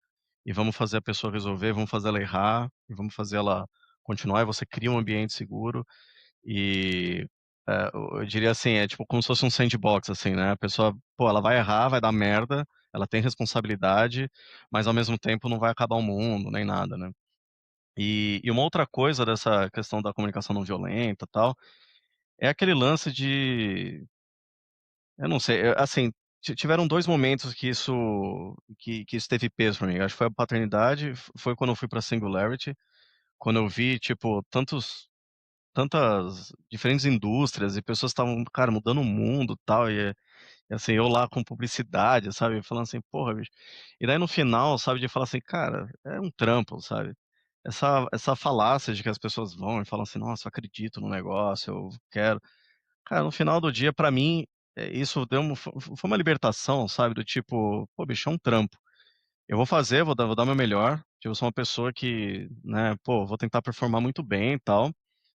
e vamos fazer a pessoa resolver, vamos fazer ela errar e vamos fazer ela continuar", e você cria um ambiente seguro e, eu diria assim, é tipo como se fosse um sandbox, assim, né, a pessoa, pô, ela vai errar, vai dar merda, ela tem responsabilidade, mas ao mesmo tempo não vai acabar o mundo nem nada, né. E uma outra coisa dessa questão da comunicação não violenta, tal, é aquele lance de, eu não sei, assim, tiveram 2 momentos que isso teve peso pra mim, acho que foi a paternidade, foi quando eu fui pra Singularity, quando eu vi, tipo, tantas diferentes indústrias e pessoas estavam, cara, mudando o mundo, tal, e assim, eu lá com publicidade, sabe, falando assim: "Porra, bicho". E daí no final, sabe, de falar assim: "Cara, é um trampo", sabe. Essa falácia de que as pessoas vão e falam assim: "Nossa, eu acredito no negócio, eu quero". Cara, no final do dia, pra mim, isso deu foi uma libertação, sabe, do tipo: "Pô, bicho, é um trampo. Eu vou fazer, vou dar o meu melhor, que eu sou uma pessoa que, né, pô, vou tentar performar muito bem e tal,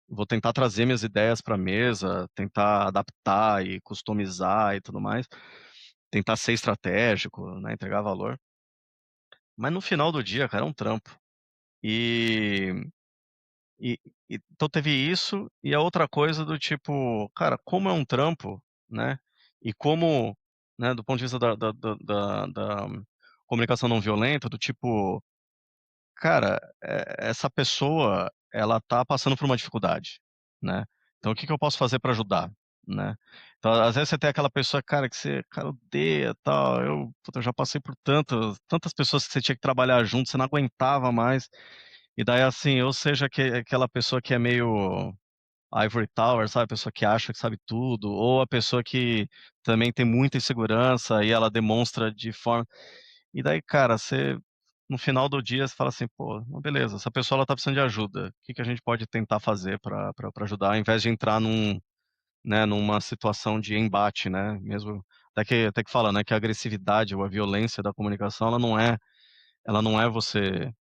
vou tentar trazer minhas ideias pra mesa, tentar adaptar e customizar e tudo mais, tentar ser estratégico, né, entregar valor". Mas no final do dia, cara, é um trampo. E e então teve isso, e a outra coisa do tipo, cara, como é um trampo, né, e como, né, do ponto de vista da comunicação não violenta, do tipo, cara, essa pessoa, ela tá passando por uma dificuldade, né, então o que que eu posso fazer pra ajudar, né. Então, às vezes você tem aquela pessoa, cara, que você, cara, odeia, tal, puta, eu já passei por tantas pessoas que você tinha que trabalhar junto, você não aguentava mais, e daí, assim, ou seja, aquela pessoa que é meio Ivory Tower, sabe, a pessoa que acha que sabe tudo, ou a pessoa que também tem muita insegurança e ela demonstra de forma, e daí, cara, você no final do dia você fala assim: "Pô, não, beleza, essa pessoa ela tá precisando de ajuda, o que que a gente pode tentar fazer pra ajudar?", ao invés de entrar né, numa situação de embate, né, mesmo até que fala, né, que a agressividade ou a violência da comunicação ela não é você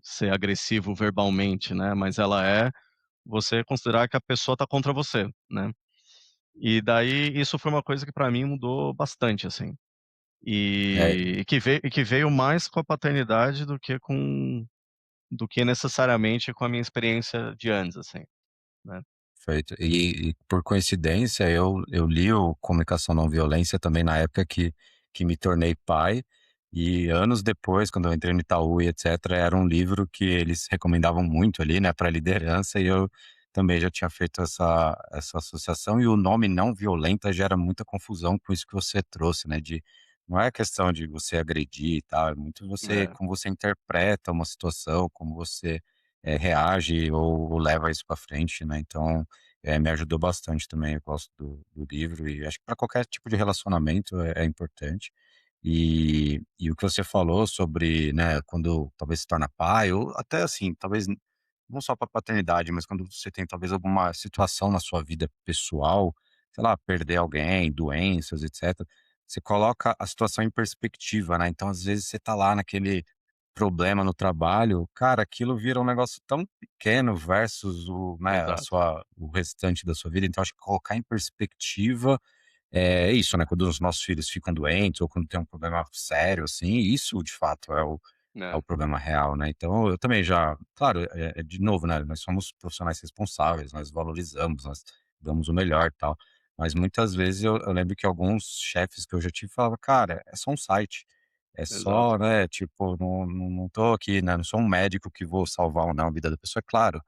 ser agressivo verbalmente, né, mas ela é você considerar que a pessoa está contra você, né. E daí isso foi uma coisa que pra mim mudou bastante, assim. É, E que veio mais com a paternidade do que necessariamente com a minha experiência de antes, assim, né. perfeito. E por coincidência, eu li o Comunicação Não Violência também na época que me tornei pai, E anos depois, quando eu entrei no Itaú e etcétera, era um livro que eles recomendavam muito ali, né, para liderança, e eu também já tinha feito essa associação, e o nome não violenta gera muita confusão com isso que você trouxe, né, de não é questão de você agredir e tal, é muito você É, como você interpreta uma situação, como você, reage ou leva isso para frente, né, então, me ajudou bastante também, eu gosto do livro e acho que para qualquer tipo de relacionamento é importante. E o que você falou sobre, né, quando talvez se torna pai ou até assim, talvez não só para paternidade, mas quando você tem talvez alguma situação na sua vida pessoal, sei lá, perder alguém, doenças, etcétera, você coloca a situação em perspectiva, né, então às vezes você tá lá naquele problema no trabalho, cara, aquilo vira um negócio tão pequeno versus exato. o restante da sua vida, então acho que colocar em perspectiva é isso, né, quando os nossos filhos ficam doentes ou quando tem um problema sério, assim, isso de fato é o É, problema real, né. Então eu também já claro, de novo, né, nós somos profissionais responsáveis, nós valorizamos, nós damos o melhor, e tal. Mas muitas vezes eu lembro que alguns chefes que eu já tive falava: "Cara, é só um site, é exato, só, né, tipo, não tô aqui, né, não sou um médico que vou salvar ou não a vida da pessoa". É claro,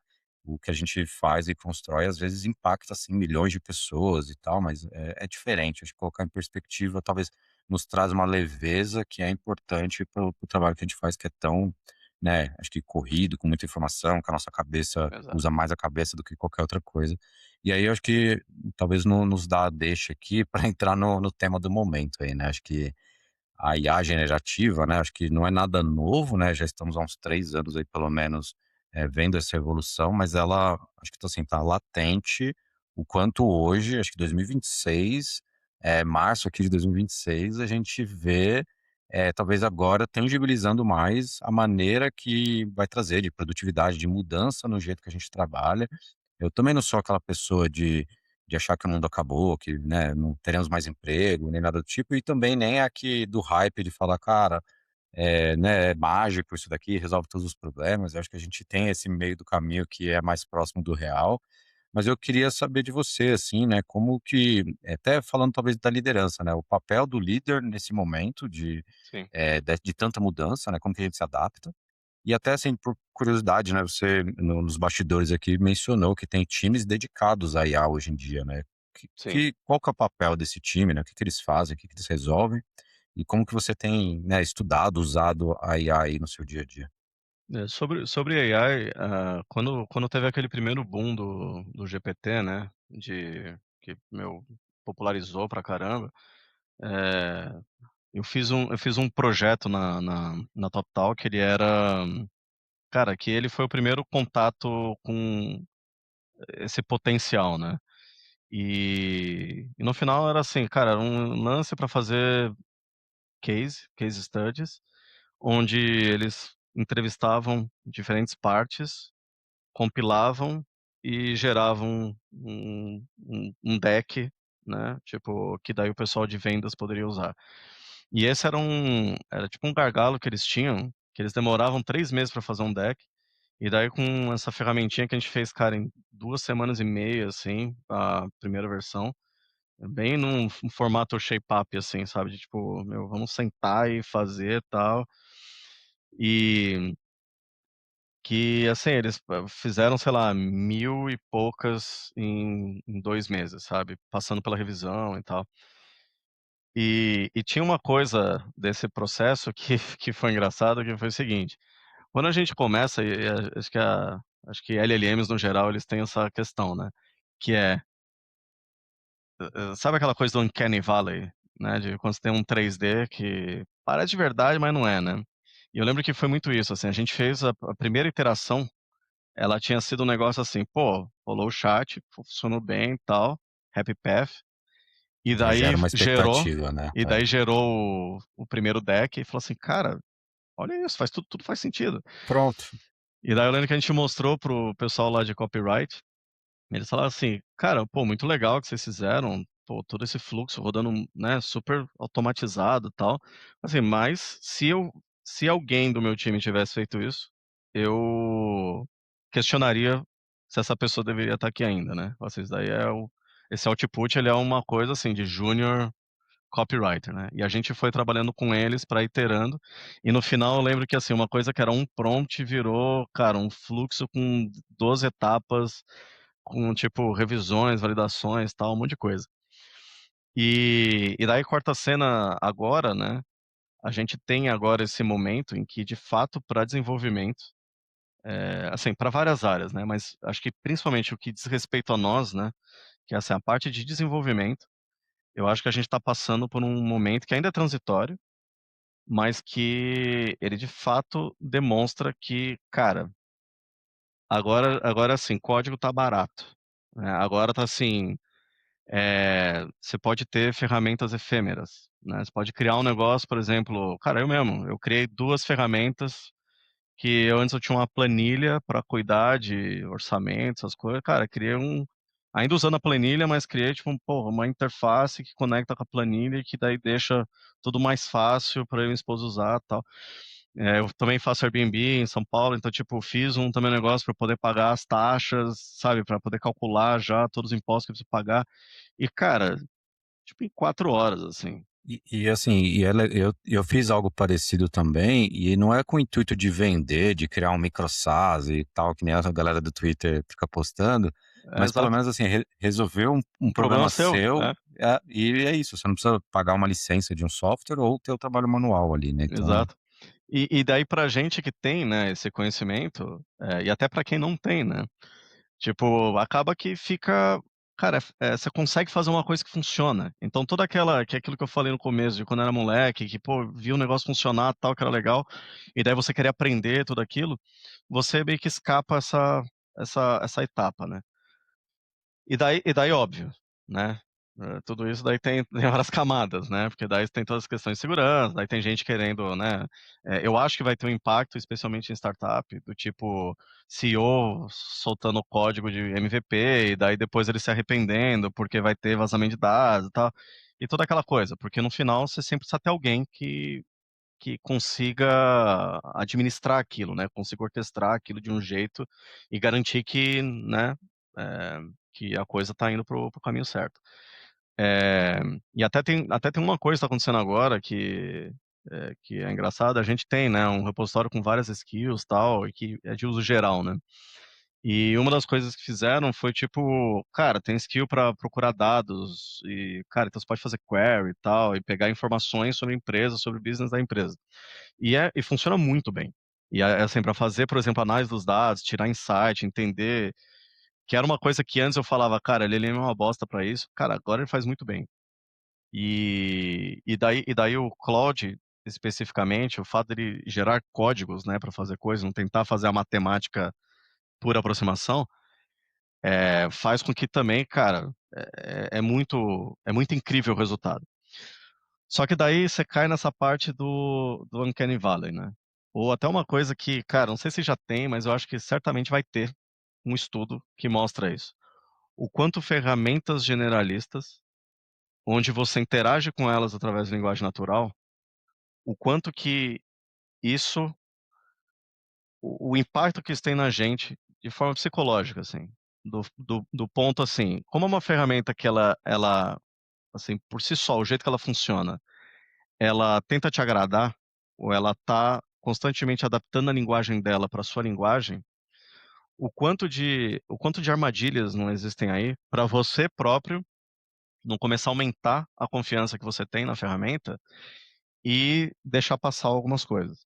o que a gente faz e constrói, às vezes, impacta, assim, milhões de pessoas e tal, mas é diferente. Acho que colocar em perspectiva, talvez, nos traz uma leveza que é importante para o trabalho que a gente faz, que é tão, né, acho que corrido, com muita informação, que a nossa cabeça exato, usa mais a cabeça do que qualquer outra coisa. E aí eu acho que talvez nos dá a deixa aqui para entrar no tema do momento aí, né. Acho que a IA generativa, né, acho que não é nada novo, né, já estamos há uns 3 anos aí pelo menos, vendo essa evolução, mas ela acho que tá assim, tá latente, o quanto hoje, acho que 2026, março aqui de 2026, a gente vê, talvez agora tangibilizando mais a maneira que vai trazer de produtividade, de mudança no jeito que a gente trabalha. Eu também não sou aquela pessoa de achar que o mundo acabou, que, né, não teremos mais emprego, nem nada do tipo, e também nem a que do hype de falar: "Cara, né, é mágico isso daqui, resolve todos os problemas". Eu acho que a gente tem esse meio do caminho que é mais próximo do real. Mas eu queria saber de você, assim, né, como que até falando talvez da liderança, né, o papel do líder nesse momento sim. de tanta mudança, né, como que a gente se adapta. E até assim, por curiosidade, né, você nos bastidores aqui mencionou que tem times dedicados à IA hoje em dia, né. Sim. Qual que é o papel desse time, né, o que que eles fazem, o que que eles resolvem, e como que você tem, né, estudado, usado a IA aí no seu dia a dia? Sobre AI, quando teve aquele primeiro boom do GPT, né, que, popularizou pra caramba, eh, eu fiz um projeto na TopTal que ele era cara, que ele foi o primeiro contato com esse potencial, né. E no final era assim, cara, era um lance pra fazer case studies, onde eles entrevistavam diferentes partes, compilavam e geravam um deck, né, tipo, que daí o pessoal de vendas poderia usar. E esse era tipo um gargalo que eles tinham, que eles demoravam 3 meses para fazer um deck, e daí com essa ferramentinha que a gente fez, cara, em 2 semanas e meia, assim, a primeira versão, bem num formato shape up, assim, sabe, de tipo: "Meu, vamos sentar e fazer, tal". E que, assim, eles fizeram, sei lá, 1000 e poucas em 2 meses, sabe, passando pela revisão e tal. E tinha uma coisa desse processo que que foi engraçado, que foi o seguinte: quando a gente começa acho que LLMs no geral eles têm essa questão, né, que é, sabe aquela coisa do uncanny valley, né, de quando você tem um 3D que parece de verdade, mas não é, né. E eu lembro que foi muito isso, assim, a gente fez a primeira iteração. Ela tinha sido um negócio assim, pô, rolou o chat, funcionou bem e tal, happy path, e Já daí gera uma gerou expectativa, né. e daí gerou o primeiro deck e falou assim: "Cara, olha isso, faz tudo faz sentido". Pronto. E daí eu lembro que a gente mostrou para o pessoal lá de copyright, eles falaram assim: "Cara, pô, muito legal o que vocês fizeram, pô, todo esse fluxo rodando, né, super automatizado, e tal. Assim, mas se alguém do meu time tivesse feito isso, eu questionaria se essa pessoa deveria estar aqui ainda, né. Assim, isso daí esse output ele é uma coisa, assim, de júnior copywriter, né. E a gente foi trabalhando com eles para iterando, e no final eu lembro que, assim, uma coisa que era um prompt virou, cara, um fluxo com 12 etapas, com, tipo, revisões, validações, tal, um monte de coisa. E daí corta a cena agora, né, a gente tem agora esse momento em que, de fato, para desenvolvimento, assim, para várias áreas, né, mas acho que principalmente o que diz respeito a nós, né, que é, assim, a parte de desenvolvimento, eu acho que a gente está passando por um momento que ainda é transitório, mas que ele de fato demonstra que, cara, agora assim, código tá barato, né, agora tá assim, você pode ter ferramentas efêmeras, né, você pode criar um negócio, por exemplo, cara, eu mesmo, eu criei 2 ferramentas que eu tinha uma planilha para cuidar de orçamento, essas coisas, cara, criei ainda usando a planilha, mas criei tipo porra, uma interface que conecta com a planilha e que daí deixa tudo mais fácil para eu e minha esposa usar, tal. Eu também faço Airbnb em São Paulo, então, tipo, fiz também um negócio para poder pagar as taxas, sabe, para poder calcular já todos os impostos que eu preciso pagar. E, cara, tipo, em 4 horas, assim. Assim, eu fiz algo parecido também, e não é com o intuito de vender, de criar um micro SaaS e tal, que nem a galera do Twitter fica postando, É, mas pelo exato. menos assim, resolver um Um problema problema seu, seu, é, e é isso, você não precisa pagar uma licença de um software ou ter o trabalho manual ali, né, então exato. E daí pra gente que tem, né, esse conhecimento, e até pra quem não tem, né, tipo, acaba que fica cara, você consegue fazer uma coisa que funciona. Então toda aquela que é aquilo que eu falei no começo, de quando eu era moleque, que, pô, via o negócio funcionar, tal, que era legal, e daí você querer aprender tudo aquilo, você meio que escapa essa etapa, né. E daí óbvio, né, tudo isso daí tem tem várias camadas, né, porque daí tem todas as questões de segurança, daí tem gente querendo, né, eu acho que vai ter um impacto, especialmente em startup, do tipo, CEO soltando código de MVP, e daí depois ele se arrependendo, porque vai ter vazamento de dados e tal, e toda aquela coisa, porque no final você sempre precisa ter alguém que consiga administrar aquilo, né, consiga orquestrar aquilo de um jeito e garantir que, né, eh, que a coisa está indo para o caminho certo. Eh, e até tem uma coisa que tá acontecendo agora que é engraçada, a gente tem, né, um repositório com várias skills, tal, e que é de uso geral, né. E uma das coisas que fizeram foi tipo, cara, tem skill para procurar dados e, cara, então você pode fazer query e tal, e pegar informações sobre a empresa, sobre o business da empresa. E funciona muito bem. E assim, para fazer, por exemplo, análise dos dados, tirar insight, entender, que era uma coisa que antes eu falava: "Cara, ele é uma bosta para isso", cara, agora ele faz muito bem. E daí o Claude, especificamente, o fato dele gerar códigos, né, para fazer coisas, não tentar fazer a matemática por aproximação, faz com que também, cara, é muito incrível o resultado. Só que daí você cai nessa parte do Uncanny Valley, né. Ou até uma coisa que, cara, não sei se já tem, mas eu acho que certamente vai ter um estudo que mostra isso. O quanto ferramentas generalistas, onde você interage com elas através de linguagem natural, o quanto que isso o impacto que isso tem na gente de forma psicológica, assim. Do ponto, assim, como é uma ferramenta que ela, assim, por si só, o jeito que ela funciona, ela tenta te agradar, ou ela tá constantemente adaptando a linguagem dela para sua linguagem, o quanto de armadilhas não existem aí para você próprio não começar a aumentar a confiança que você tem na ferramenta e deixar passar algumas coisas.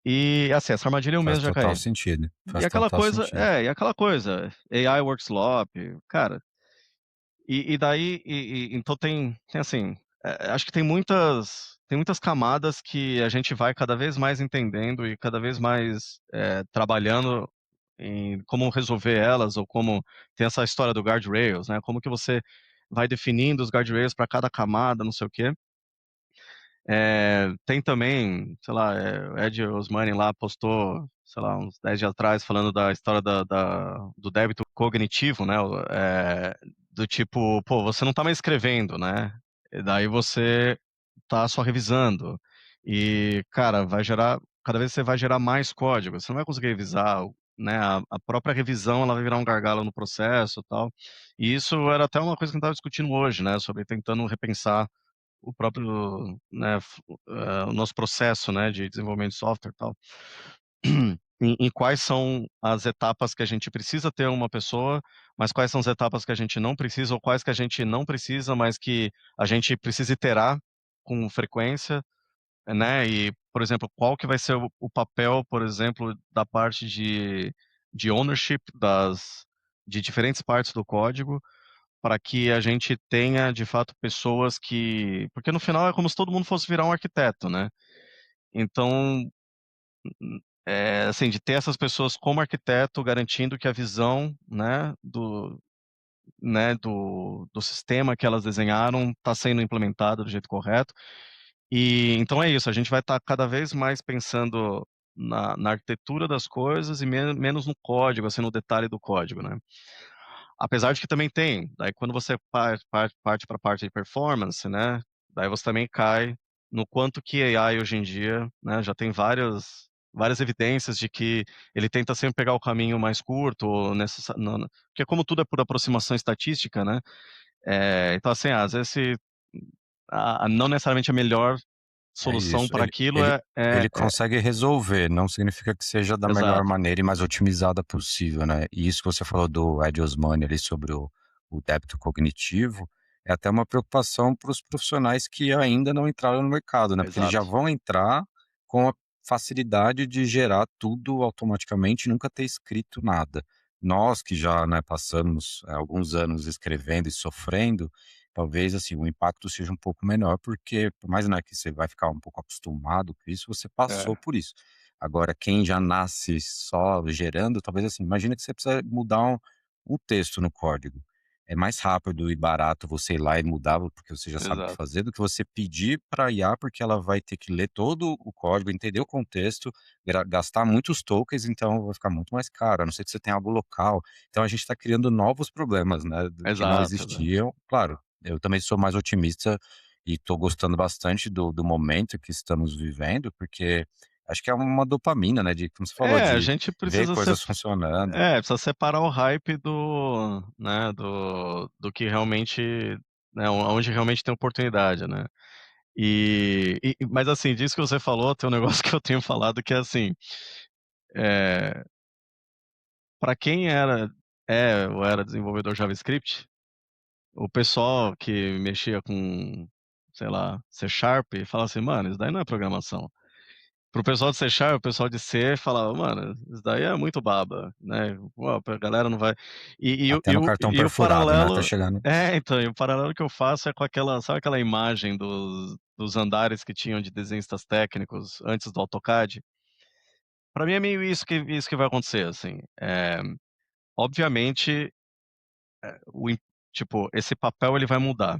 E, assim, essa armadilha eu faz mesmo já total caí. sentido, E faz aquela total coisa sentido. e aquela coisa, AI work slop, cara, e daí então tem assim, acho que tem muitas camadas que a gente vai cada vez mais entendendo e cada vez mais, trabalhando em como resolver elas ou como tem essa história do guardrails, né, como que você vai definindo os guardrails para cada camada, não sei o quê. Tem também, sei lá, o Ed Osmani lá postou, sei lá, uns 10 dias atrás, falando da história do débito cognitivo, né? Do tipo, pô, você não tá mais escrevendo, né? E daí você tá só revisando. E, cara, cada vez você vai gerar mais código, você não vai conseguir revisar. né, a própria revisão ela vai virar um gargalo no processo, e tal. E isso era até uma coisa que a gente estava discutindo hoje, né, sobre tentando repensar o próprio, né, o nosso processo, né, de desenvolvimento de software, e tal. Em quais são as etapas que a gente precisa ter uma pessoa, mas quais são as etapas que a gente não precisa, ou quais que a gente não precisa, mas que a gente precisa iterar com frequência, né? E, por exemplo, qual que vai ser o papel, por exemplo, da parte de ownership de diferentes partes do código, para que a gente tenha, de fato, pessoas que. Porque no final é como se todo mundo fosse virar um arquiteto, né? Então, assim, de ter essas pessoas como arquiteto, garantindo que a visão, do sistema que elas desenharam está sendo implementada do jeito correto. E então é isso, a gente vai estar cada vez mais pensando na arquitetura das coisas e menos no código, assim, no detalhe do código, né? Apesar de que também tem, daí quando você parte para a parte de performance, né? Daí você também cai no quanto que AI hoje em dia, né? Já tem várias evidências de que ele tenta sempre pegar o caminho mais curto, ou porque como tudo é por aproximação estatística, né? Então assim, às vezes não necessariamente a melhor É solução isso. para Ele, aquilo ele, é, ele consegue resolver, não significa que seja da melhor exato, maneira e mais otimizada possível, né? E isso que você falou do Ed Osmani ali sobre o débito cognitivo, é até uma preocupação para os profissionais que ainda não entraram no mercado, né? Porque eles já exato, vão entrar com a facilidade de gerar tudo automaticamente e nunca ter escrito nada. Nós que já, né, passamos alguns anos escrevendo e sofrendo, talvez, assim, o impacto seja um pouco menor, porque por mais, né, que você vai ficar um pouco acostumado com isso, você passou é, por isso. Agora quem já nasce só gerando, talvez, assim, imagina que você precisa mudar um texto no código. É mais rápido e barato você ir lá e mudar, porque você já sabe o que exato, fazer, do que você pedir para a IA, porque ela vai ter que ler todo o código, entender o contexto, gastar muitos tokens, então vai ficar muito mais caro, a não ser que você tenha algo local. Então a gente está criando novos problemas, né, que não exato, exato. existiam. Claro, eu também sou mais otimista e estou gostando bastante do momento que estamos vivendo, porque acho que é uma dopamina, né, de como você falou, A de gente ver precisa coisas funcionando. precisa separar o hype do que realmente, né, onde realmente tem oportunidade, né. Mas assim, disso que você falou, tem um negócio que eu tenho falado que é assim, eh, pra quem ou era desenvolvedor JavaScript, o pessoal que mexia com, sei lá, C# fala assim: "Mano, isso daí não é programação". Para o pessoal de C#, o pessoal de C falava: "Mano, isso daí é muito baba, né, pô, a galera não vai". Até no cartão E o perfurado, né, até paralelo chegar no então, e o paralelo que eu faço é com aquela, sabe, aquela imagem dos andares que tinham de desenhistas técnicos antes do AutoCAD? Pra mim é meio isso que vai acontecer, assim. Obviamente, o im tipo, esse papel ele vai mudar.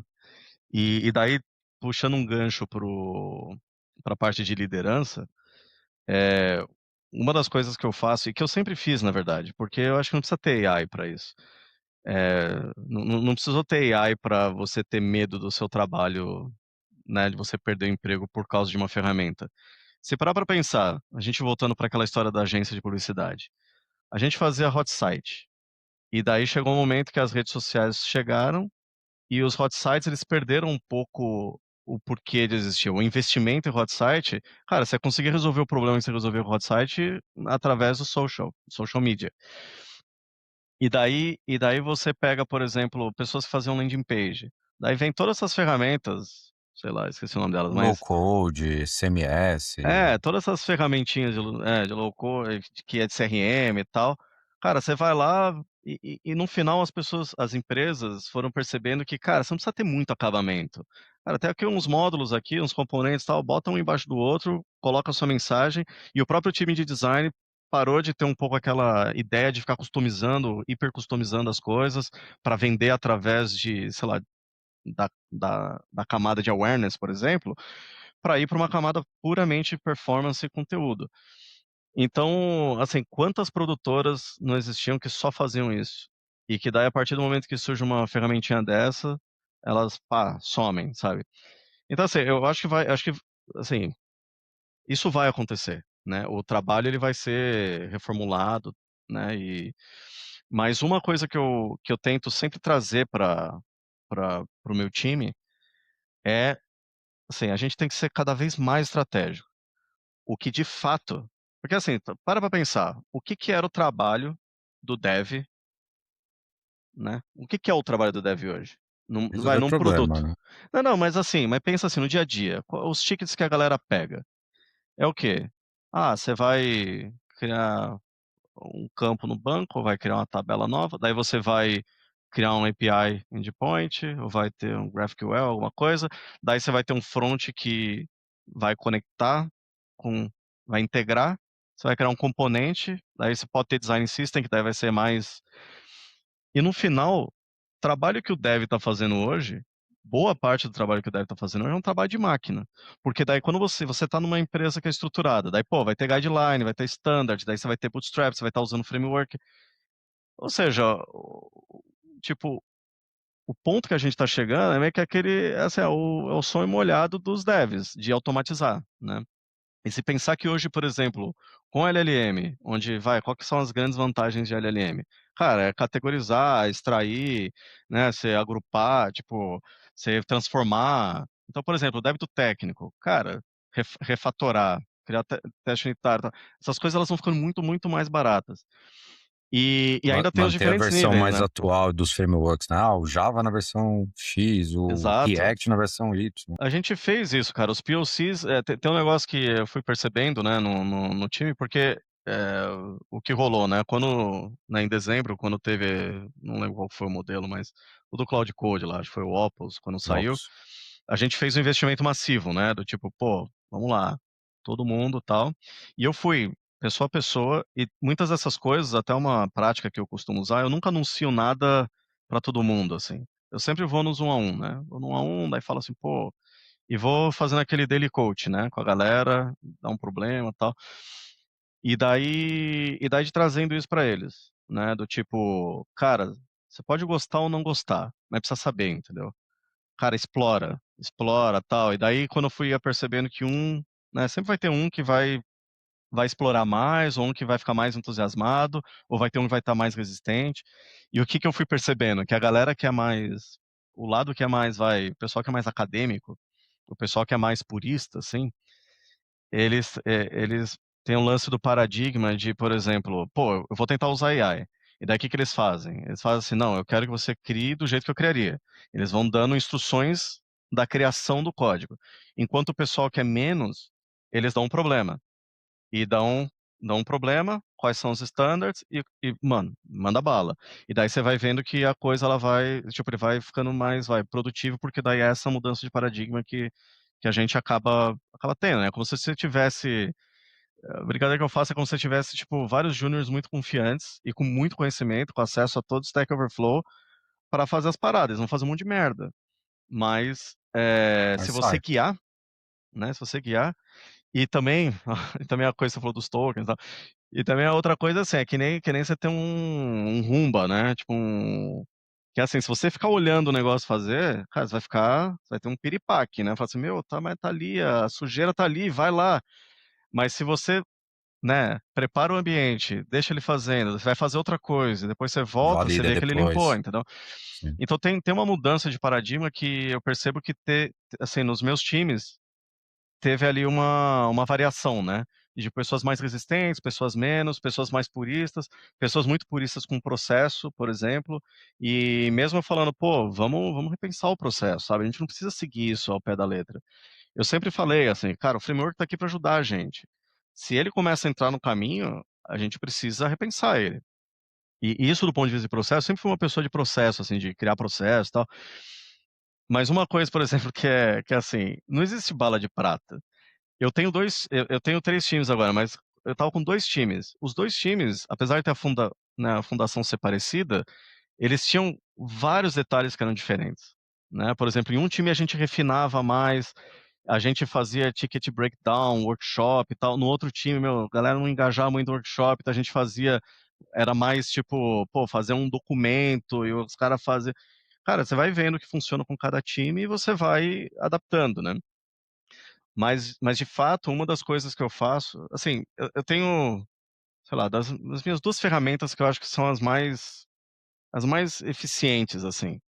E daí, puxando um gancho para a parte de liderança, eh, uma das coisas que eu faço e que eu sempre fiz, na verdade, porque eu acho que não precisa ter AI para isso. Não precisou ter AI para você ter medo do seu trabalho, né, de você perder o emprego por causa de uma ferramenta. Se parar para pensar, a gente voltando para aquela história da agência de publicidade, a gente fazia hot site, e daí chegou um momento que as redes sociais chegaram e os hot sites eles perderam um pouco o porquê de existir. O investimento em hot site, cara, você conseguia resolver o problema que você resolveu com o hot site através do social media. E daí você pega, por exemplo, pessoas que faziam landing page. Daí vem todas essas ferramentas, sei lá, esqueci o nome delas, low mas code, CMS, todas essas ferramentinhas de low code, que é de CRM e tal. Cara, você vai lá e no final as empresas foram percebendo que, cara, você não precisa ter muito acabamento. Cara, tem aqui uns módulos aqui, uns componentes e tal, bota um embaixo do outro, coloca a sua mensagem, e o próprio time de design parou de ter um pouco aquela ideia de ficar customizando, hiper customizando as coisas para vender através de, sei lá, da camada de awareness, por exemplo, para ir para uma camada puramente performance e conteúdo. Então, assim, quantas produtoras não existiam que só faziam isso? E que daí, a partir do momento que surge uma ferramentinha dessa, elas, pá, somem, sabe? Então, assim, eu acho que, assim, isso vai acontecer, né? O trabalho ele vai ser reformulado, né, mas uma coisa que eu tento sempre trazer para o meu time é, assim, a gente tem que ser cada vez mais estratégico. O que de fato porque assim, para pra pensar, o que que era o trabalho do dev, né, o que que é o trabalho do dev hoje? Resolver Num problema, produto. né. Não, não, mas assim, mas pensa assim, no dia a dia, os tickets que a galera pega, é o quê? Ah, você vai criar um campo no banco, ou vai criar uma tabela nova, daí você vai criar um API endpoint, ou vai ter um GraphQL, alguma coisa, daí você vai ter um front que vai conectar com vai integrar, você vai criar um componente, daí você pode ter design system, que daí vai ser mais e no final, o trabalho que o dev está fazendo hoje, boa parte do trabalho que o dev está fazendo hoje é um trabalho de máquina. Porque daí quando você está numa empresa que é estruturada, daí pô, vai ter guideline, vai ter standard, daí você vai ter bootstrap, você vai estar usando framework. Ou seja, tipo, o ponto que a gente está chegando é meio que aquele, assim, é o sonho molhado dos devs, de automatizar, né? E se pensar que hoje, por exemplo, com LLM, onde vai, qual que são as grandes vantagens de LLM? Cara, é categorizar, extrair, né, você agrupar, tipo, você transformar. Então, por exemplo, o débito técnico, cara, refatorar, criar teste unitário, tá? Essas coisas elas vão ficando muito, muito mais baratas. E ainda tem os Manter a diferentes versão níveis, mais né? atual dos frameworks, né, o Java na versão X, o Exato. React na versão Y. A gente fez isso, cara. Os POCs, tem um negócio que eu fui percebendo, né, no time, porque o que rolou, né? Quando, né, em dezembro, quando teve, não lembro qual foi o modelo, mas o do Cloud Code lá, acho que foi o Opus, quando saiu, Opus. a gente fez um investimento massivo, né? Do tipo, pô, vamos lá, todo mundo tal. E eu fui pessoa a pessoa, e muitas dessas coisas, até uma prática que eu costumo usar, eu nunca anuncio nada pra todo mundo, assim. Eu sempre vou nos um a um, né? Vou no um a um, daí falo assim, pô. E vou fazendo aquele daily coach, né, com a galera, dá um problema, tal. E daí de trazendo isso pra eles, né, do tipo, cara, você pode gostar ou não gostar, mas precisa saber, entendeu? Cara, explora, explora, tal. E daí quando eu fui percebendo que né, sempre vai ter um que vai explorar mais, ou um que vai ficar mais entusiasmado, ou vai ter um que vai estar mais resistente. E o que que eu fui percebendo? Que a galera que é mais, o lado que é mais, o pessoal que é mais acadêmico, o pessoal que é mais purista, assim, eles têm um lance do paradigma de, por exemplo, pô, eu vou tentar usar AI. E daí o que que eles fazem? Eles fazem assim, não, eu quero que você crie do jeito que eu criaria. Eles vão dando instruções da criação do código. Enquanto o pessoal que é menos, eles dão um problema e dão um problema, quais são os standards mano, manda bala. E daí você vai vendo que a coisa ela vai, tipo, ele vai ficando mais, produtivo, porque daí é essa mudança de paradigma que a gente acaba tendo, né? Como se você tivesse, a brincadeira que eu faço é como se você tivesse, tipo, vários júniors muito confiantes e com muito conhecimento, com acesso a todo o Stack Overflow para fazer as paradas, eles vão fazer um monte de merda. Mas se Mas você sai. guiar, né? Se você guiar, e também, e também a coisa que você falou dos tokens, e também a outra coisa, assim, é que nem você tem um Rumba, né? Tipo que assim, se você ficar olhando o negócio fazer, cara, você vai ter um piripaque, né? Fala assim, meu, tá, mas tá ali, a sujeira tá ali, vai lá. Mas se você, né, prepara o ambiente, deixa ele fazendo, vai fazer outra coisa, depois você volta, você Valida vê que ele limpou, depois. entendeu? Sim. Então tem uma mudança de paradigma que eu percebo que assim, nos meus times, teve ali uma variação, né? De pessoas mais resistentes, pessoas menos, pessoas mais puristas, pessoas muito puristas com o processo, por exemplo, e mesmo falando, pô, vamos repensar o processo, sabe? A gente não precisa seguir isso ao pé da letra. Eu sempre falei assim, cara, o framework está aqui para ajudar a gente. Se ele começa a entrar no caminho, a gente precisa repensar ele. E isso do ponto de vista de processo, eu sempre fui uma pessoa de processo, assim, de criar processo e tal. Mas uma coisa, por exemplo, que é assim, não existe bala de prata. Eu tenho três times agora, mas eu tava com dois times. Os dois times, apesar de ter né, a fundação ser parecida, eles tinham vários detalhes que eram diferentes, né? Por exemplo, em um time a gente refinava mais, a gente fazia ticket breakdown, workshop e tal. No outro time, meu, a galera não engajava muito no workshop, então a gente fazia, era mais tipo, pô, fazer um documento e os caras faziam. Cara, você vai vendo o que funciona com cada time e você vai adaptando, né? Mas de fato, uma das coisas que eu faço, assim, eu tenho, sei lá, das minhas 2 ferramentas que eu acho que são as mais eficientes, assim.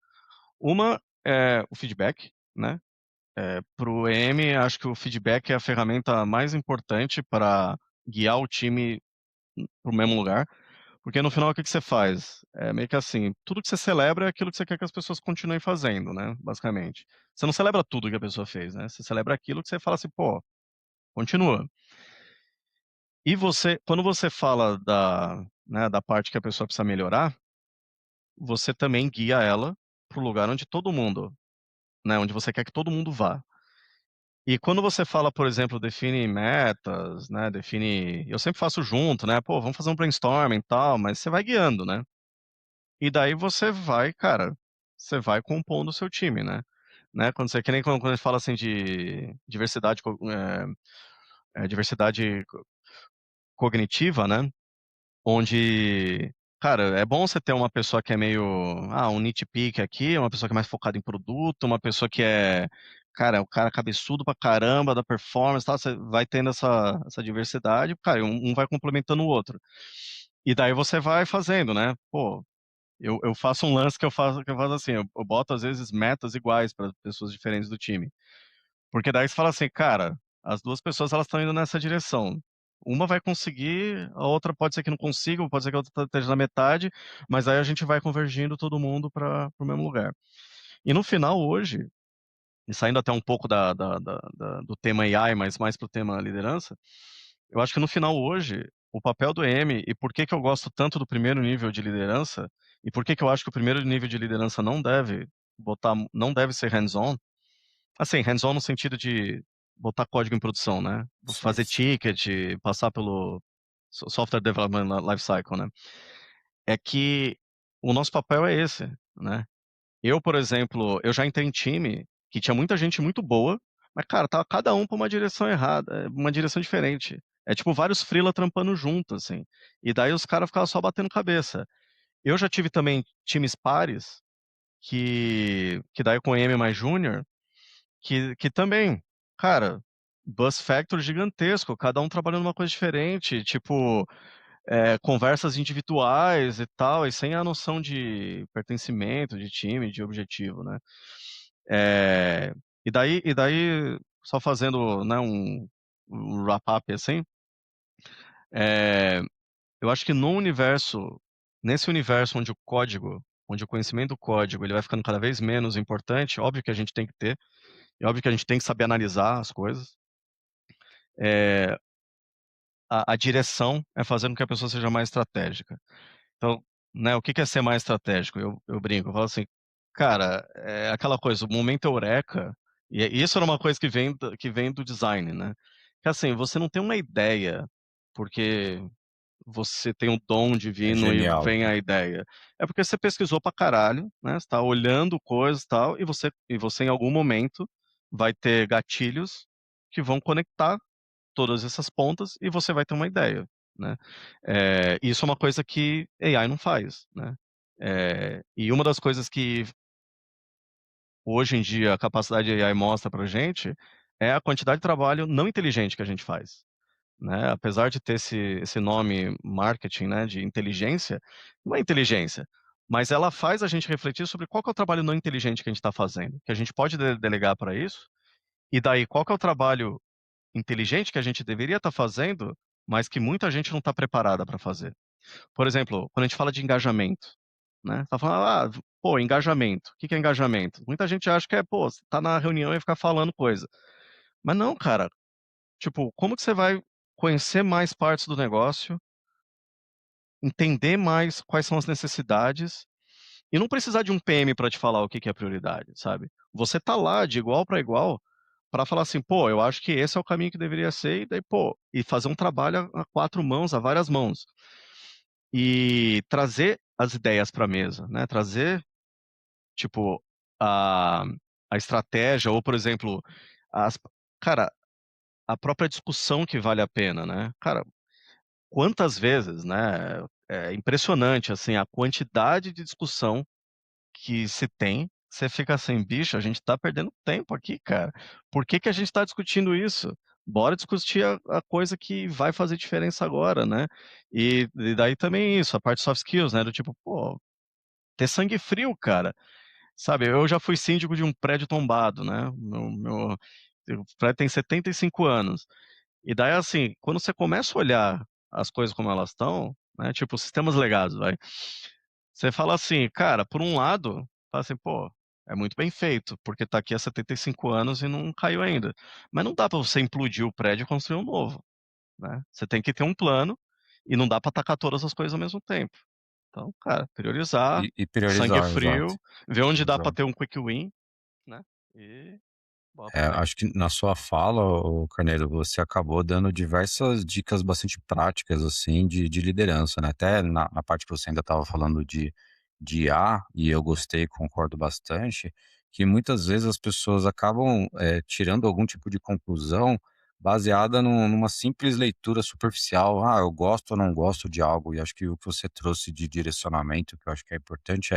Uma é o feedback, né, para o EM, acho que o feedback é a ferramenta mais importante para guiar o time para o mesmo lugar, porque no final o que que você faz? É meio que assim, tudo que você celebra é aquilo que você quer que as pessoas continuem fazendo, né, basicamente. Você não celebra tudo que a pessoa fez, né, você celebra aquilo que você fala assim: "Pô, continua". E você quando você fala da parte que a pessoa precisa melhorar, você também guia ela para o lugar onde todo mundo, né, onde você quer que todo mundo vá. E quando você fala, por exemplo, define metas, né, define eu sempre faço junto, né, "Pô, vamos fazer um brainstorming e tal", mas você vai guiando, né. E daí você vai, cara, você vai compondo o seu time, né, quando você que nem quando a gente fala, assim, de diversidade cognitiva, né, onde, cara, é bom você ter uma pessoa que é meio, um nitpick aqui, uma pessoa que é mais focada em produto, uma pessoa que é, cara, o cara cabeçudo pra caramba da performance e tal, você vai tendo essa diversidade, cara, e um vai complementando o outro. E daí você vai fazendo, né. Pô, eu faço um lance que eu faço assim, eu boto às vezes metas iguais para pessoas diferentes do time. Porque daí você fala assim: "Cara, as 2 pessoas elas estão indo nessa direção. Uma vai conseguir, a outra pode ser que não consiga, ou pode ser que a outra esteja na metade, mas aí a gente vai convergindo todo mundo para o mesmo lugar". E no final hoje, e saindo até um pouco do tema AI, mas mais para o tema liderança, eu acho que no final hoje, o papel do EM e por que que eu gosto tanto do primeiro nível de liderança, e por que que eu acho que o primeiro nível de liderança não deve ser hands-on, assim, hands-on no sentido de botar código em produção, né, Sim, fazer sim. ticket, passar pelo software development life cycle, né, é que o nosso papel é esse, né. Eu, por exemplo, eu já entrei em time que tinha muita gente muito boa, mas, cara, estava cada um pra uma direção errada, uma direção diferente. É tipo vários freela trampando junto, assim, e daí os caras ficavam só batendo cabeça. Eu já tive também times pares que daí com M mais júnior, que também, cara, buzz factor gigantesco, cada um trabalhando numa coisa diferente, tipo, conversas individuais e tal, e sem a noção de pertencimento, de time, de objetivo, né. Eh, e daí só fazendo, né, um wrap up, assim, eh, eu acho que nesse universo onde o conhecimento do código ele vai ficando cada vez menos importante, óbvio que a gente tem que ter, é óbvio que a gente tem que saber analisar as coisas, eh, a direção é fazer com que a pessoa seja mais estratégica. Então, né, o que que é ser mais estratégico? Eu brinco, eu falo assim: "Cara, é aquela coisa, o momento eureka", e isso era uma coisa que vem do design, né, que assim, você não tem uma ideia, porque você tem um dom É divino e genial. vem a ideia. É porque você pesquisou pra caralho, né, você tá olhando coisas e tal, e você em algum momento vai ter gatilhos que vão conectar todas essas pontas e você vai ter uma ideia, né. Isso é uma coisa que AI não faz, né. E uma das coisas que hoje em dia a capacidade de AI mostra pra gente, é a quantidade de trabalho não inteligente que a gente faz, né. Apesar de ter esse nome marketing, né, de inteligência, não é inteligência, mas ela faz a gente refletir sobre qual que é o trabalho não inteligente que a gente está fazendo, que a gente pode delegar para isso, e daí qual que é o trabalho inteligente que a gente deveria estar fazendo, mas que muita gente não está preparada para fazer. Por exemplo, quando a gente fala de engajamento, né, tá falando: pô, engajamento, o que que é engajamento?". Muita gente acha que é, pô, você tá na reunião e ficar falando coisa. Mas não, cara, tipo, como que você vai conhecer mais partes do negócio, entender mais quais são as necessidades, e não precisar de um PM para te falar o que que é prioridade, sabe. Você tá lá de igual para igual, para falar assim: "Pô, eu acho que esse é o caminho que deveria ser", e daí, pô, e fazer um trabalho a 4 mãos, a várias mãos. E trazer as ideias pra mesa, né, trazer, tipo, a a estratégia ou, por exemplo, as cara, a própria discussão que vale a pena, né. Cara, quantas vezes, né, é impressionante, assim, a quantidade de discussão que se tem, você fica assim: "Bicho, a gente tá perdendo tempo aqui, cara. Por que que a gente tá discutindo isso?". bora discutir a coisa que vai fazer diferença agora, né. E daí também isso, a parte soft skills, né, do tipo, pô, ter sangue frio, cara. Sabe, eu já fui síndico de um prédio tombado, né, o prédio tem 75 anos. E daí, assim, quando você começa a olhar as coisas como elas estão, né, tipo sistemas legados, vai, você fala assim: "Cara, por um lado, fala assim, pô, é muito bem feito, porque tá aqui há 75 anos e não caiu ainda". Mas não dá pra você implodir o prédio e construir um novo, né. Você tem que ter um plano e não dá pra atacar todas as coisas ao mesmo tempo. Então, cara, priorizar, E sangue priorizar, exato, frio, ver onde dá pra exato. ter um quick win, né, e bola É, pra acho frente. que na sua fala, ô Carneiro, você acabou dando diversas dicas bastante práticas, assim, de liderança, né? Até na parte que você ainda estava falando de IA, e eu gostei, concordo bastante, que muitas vezes as pessoas acabam tirando algum tipo de conclusão baseada numa simples leitura superficial. Ah, eu gosto ou não gosto de algo. E acho que o que você trouxe de direcionamento, que eu acho que é importante,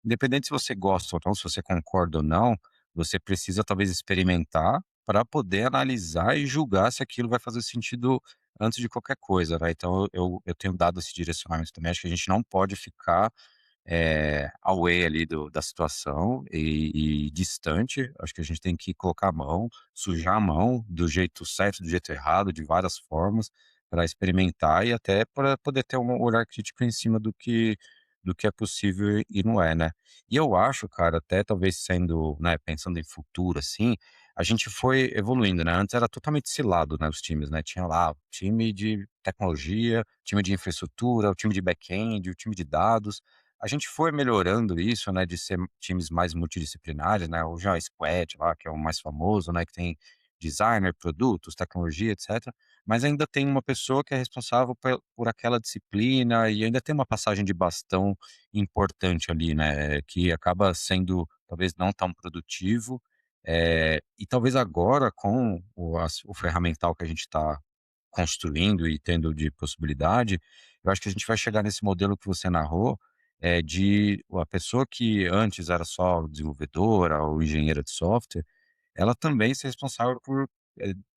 independente se você gosta ou não, se você concorda ou não, você precisa talvez experimentar para poder analisar e julgar se aquilo vai fazer sentido antes de qualquer coisa, né. Então eu tenho dado esse direcionamento também, acho que a gente não pode ficar, away ali da situação e distante, acho que a gente tem que colocar a mão, sujar a mão do jeito certo, do jeito errado, de várias formas, para experimentar e até para poder ter um olhar crítico em cima do que é possível e não é, né. E eu acho, cara, até talvez sendo, né, pensando em futuro, assim, a gente foi evoluindo, né, antes era totalmente cilado, né, os times, né, tinha lá o time de tecnologia, time de infraestrutura, o time de back-end, o time de dados. A gente foi melhorando isso, né, de ser times mais multidisciplinares, né, hoje é a Squad lá, que é o mais famoso, né, que tem designer, produtos, tecnologia, etcétera, mas ainda tem uma pessoa que é responsável por aquela disciplina e ainda tem uma passagem de bastão importante ali, né, que acaba sendo talvez não tão produtivo, e talvez agora com o ferramental que a gente está construindo e tendo de possibilidade, eu acho que a gente vai chegar nesse modelo que você narrou, de a pessoa que antes era só desenvolvedora ou engenheira de software, ela também ser responsável por,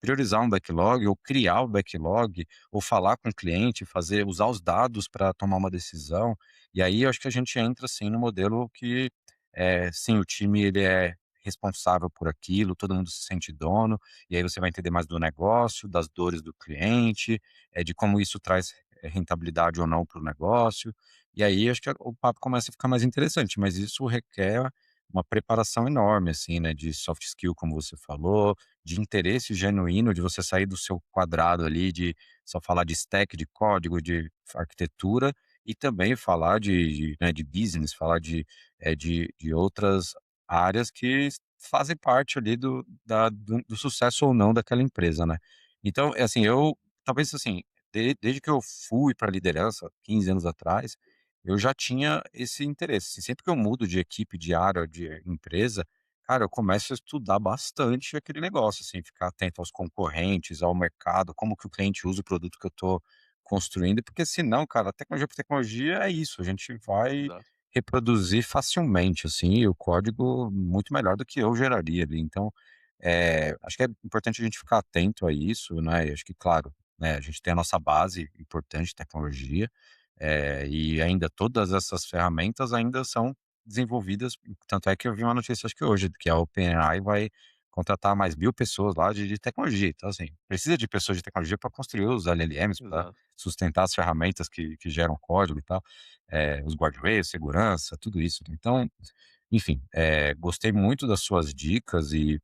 priorizar um backlog ou criar o backlog, ou falar com o cliente, usar os dados para tomar uma decisão. E aí eu acho que a gente entra, assim, no modelo que, sim, o time ele é responsável por aquilo, todo mundo se sente dono, e aí você vai entender mais do negócio, das dores do cliente, de como isso traz, rentabilidade ou não para o negócio. E aí acho que o papo começa a ficar mais interessante, mas isso requer uma preparação enorme, assim, né, de soft skill, como você falou, de interesse genuíno, de você sair do seu quadrado ali, de só falar de stack, de código, de arquitetura, e também falar né, de business, falar de outras áreas que fazem parte ali do sucesso ou não daquela empresa, né. Então, é assim, eu talvez, assim, desde que eu fui para a liderança, 15 anos atrás, eu já tinha esse interesse. Assim, sempre que eu mudo de equipe, de área, de empresa, cara, eu começo a estudar bastante aquele negócio, assim, ficar atento aos concorrentes, ao mercado, como que o cliente usa o produto que eu estou construindo, porque senão, cara, tecnologia por tecnologia é isso, a gente vai Exato. reproduzir facilmente, assim, e o código muito melhor do que eu geraria ali. Então, acho que é importante a gente ficar atento a isso, né? E acho que, claro, né, a gente tem a nossa base importante de tecnologia, e ainda todas essas ferramentas ainda são desenvolvidas, tanto é que eu vi uma notícia acho que hoje, que a OpenAI vai contratar mais 1.000 pessoas lá de tecnologia. Então, assim, precisa de pessoas de tecnologia para construir os LLMs, para Exato. sustentar as ferramentas que geram código e tal, os guardrails, segurança, tudo isso, né. Então, enfim, gostei muito das suas dicas e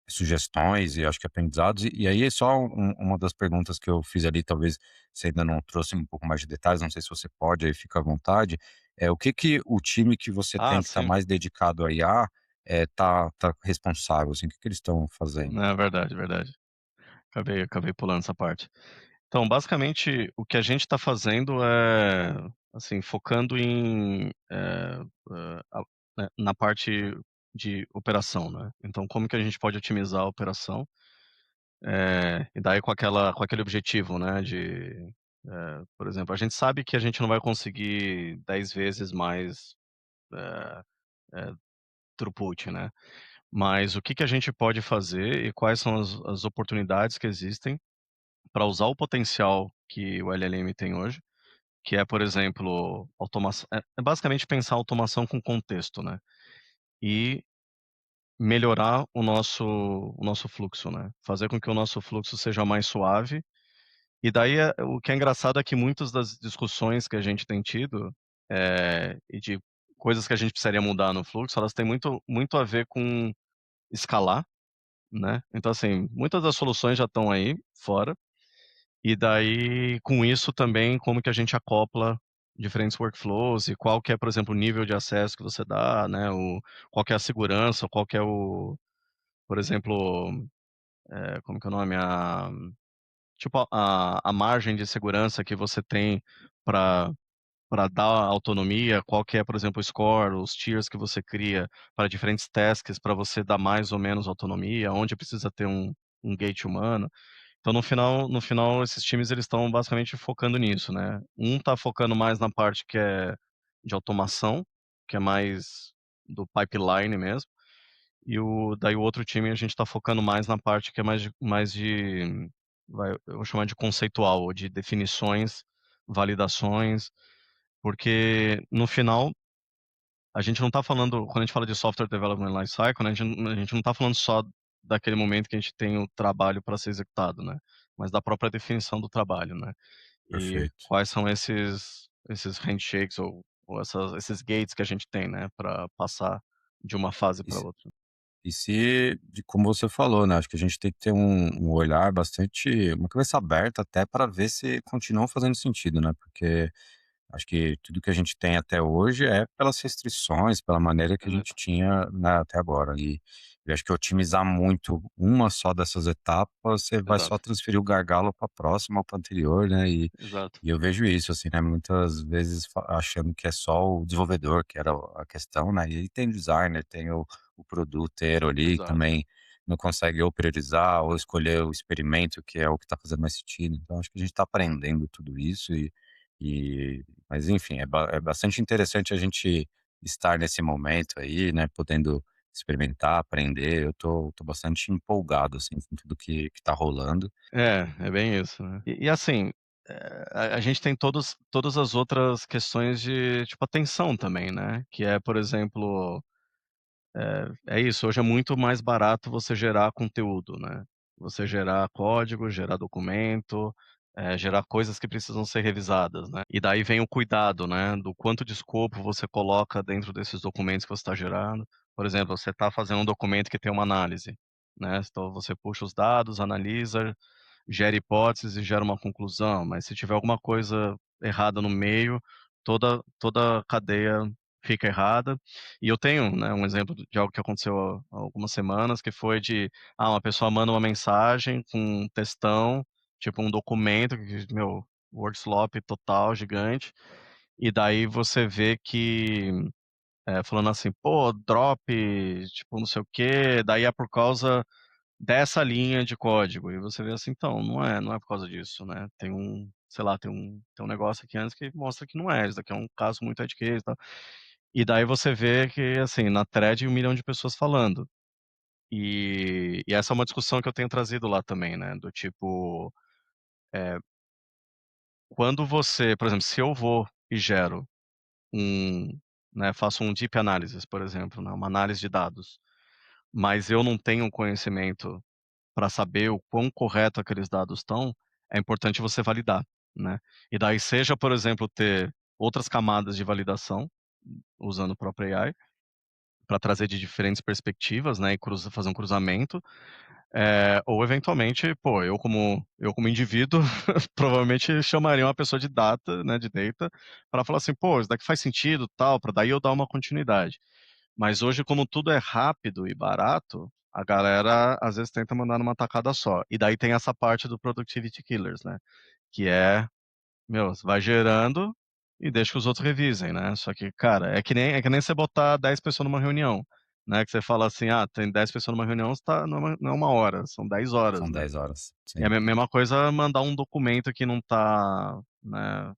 sugestões e acho que aprendizados. E aí é só uma das perguntas que eu fiz ali, talvez você ainda não trouxe um pouco mais de detalhes, não sei se você pode, aí fica à vontade. O que que o time que você Ah, tem que está sim. mais dedicado a IA, tá responsável, assim, o que que eles estão fazendo? Não, é verdade, verdade. Acabei pulando essa parte. Então, basicamente, o que a gente está fazendo é, assim, focando em, na parte de operação, né. Então como que a gente pode otimizar a operação, e daí com aquele objetivo, né, de, por exemplo, a gente sabe que a gente não vai conseguir 10 vezes mais, eh throughput, né. mas o que que a gente pode fazer e quais são as oportunidades que existem para usar o potencial que o LLM tem hoje, que é, por exemplo, automação é basicamente pensar automação com contexto, né, e melhorar o nosso fluxo, né, fazer com que o nosso fluxo seja mais suave. E daí, o que é engraçado é que muitas das discussões que a gente tem tido, e de coisas que a gente precisaria mudar no fluxo, elas têm muito a ver com escalar, né. Então, assim, muitas das soluções já estão aí fora, e daí, com isso também, como que a gente acopla diferentes workflows e qual que é, por exemplo, o nível de acesso que você dá, né, qual que é a segurança, qual que é por exemplo, como que é o nome? Tipo, a margem de segurança que você tem para dar autonomia, qual que é, por exemplo, o score, os tiers que você cria para diferentes tasks para você dar mais ou menos autonomia, onde precisa ter um gate humano. Então, no final esses times eles estão basicamente focando nisso, né. Um tá focando mais na parte que é de automação, que é mais do pipeline mesmo, e o outro time a gente está focando mais na parte que é mais de eu vou chamar de conceitual, ou de definições, validações, porque no final a gente não está falando, quando a gente fala de software development life cycle, né, a gente não está falando só daquele momento que a gente tem o trabalho para ser executado, né, mas da própria definição do trabalho, né. E Perfeito. quais são esses handshakes ou esses gates que a gente tem, né, para passar de uma fase E para se outra. e se de como você falou, né, acho que a gente tem que ter um olhar bastante uma cabeça aberta até para ver se continuam fazendo sentido, né, porque acho que tudo que a gente tem até hoje é pelas restrições, pela maneira que a gente Exato, tinha, né, até agora. E acho que otimizar muito uma só dessas etapas, você vai só exato, transferir o gargalo para a próxima ou para anterior, né? exato, E eu vejo isso, assim, né? Muitas vezes achando que é só o desenvolvedor que era a questão, né? E aí tem o designer, tem o produtor ali, que exato. também não consegue ou priorizar ou escolher o experimento, que é o que está fazendo mais sentido. Então, acho que a gente está aprendendo tudo isso mas enfim, é bastante interessante a gente estar nesse momento aí, né, podendo experimentar, aprender. Eu tô bastante empolgado, assim, com tudo que tá rolando. É bem isso, né. E assim, a gente tem todas as outras questões de, tipo, atenção também, né, que é, por exemplo, é isso, hoje é muito mais barato você gerar conteúdo, né. Você gerar código, gerar documento, gerar coisas que precisam ser revisadas, né. E daí vem o cuidado, né, do quanto de escopo você coloca dentro desses documentos que você está gerando. Por exemplo, você está fazendo um documento que tem uma análise, né, então você puxa os dados, analisa, gera hipóteses e gera uma conclusão, mas se tiver alguma coisa errada no meio, toda a cadeia fica errada. E eu tenho, né, um exemplo de algo que aconteceu há algumas semanas, que foi uma pessoa manda uma mensagem com um textão, tipo um documento que, meu, workslop total, gigante, e daí você vê que, falando assim: "Pô, drop, tipo, não sei o quê", daí é por causa dessa linha de código, e você vê assim, então, não é por causa disso, né, sei lá, tem um negócio aqui antes que mostra que não é, isso daqui é um caso muito edge case e tal. E daí você vê que, assim, na thread 1 milhão de pessoas falando. E essa é uma discussão que eu tenho trazido lá também, né, do tipo, quando você por exemplo, se eu vou e gero um né, faço um deep analysis, por exemplo, né, uma análise de dados, mas eu não tenho conhecimento para saber o quão correto aqueles dados estão, é importante você validar, né. E daí seja, por exemplo, ter outras camadas de validação, usando o próprio AI, para trazer de diferentes perspectivas, né, e fazer um cruzamento, ou eventualmente, pô, eu como indivíduo, provavelmente chamaria uma pessoa de data, né, de data, para falar assim: "Pô, isso daqui faz sentido, tal", para daí eu dar uma continuidade. Mas hoje, como tudo é rápido e barato, a galera às vezes tenta mandar numa tacada só. E daí tem essa parte do productivity killers, né, que é, meu, você vai gerando e deixa que os outros revisem, né. Só que, cara, é que nem você botar 10 pessoas numa reunião, né, que você fala assim: "Ah, tem 10 pessoas numa reunião", você tá não é 1 hora, são 10 horas, São né. 10 horas, É a sim. mesma coisa mandar um documento que não tá, né,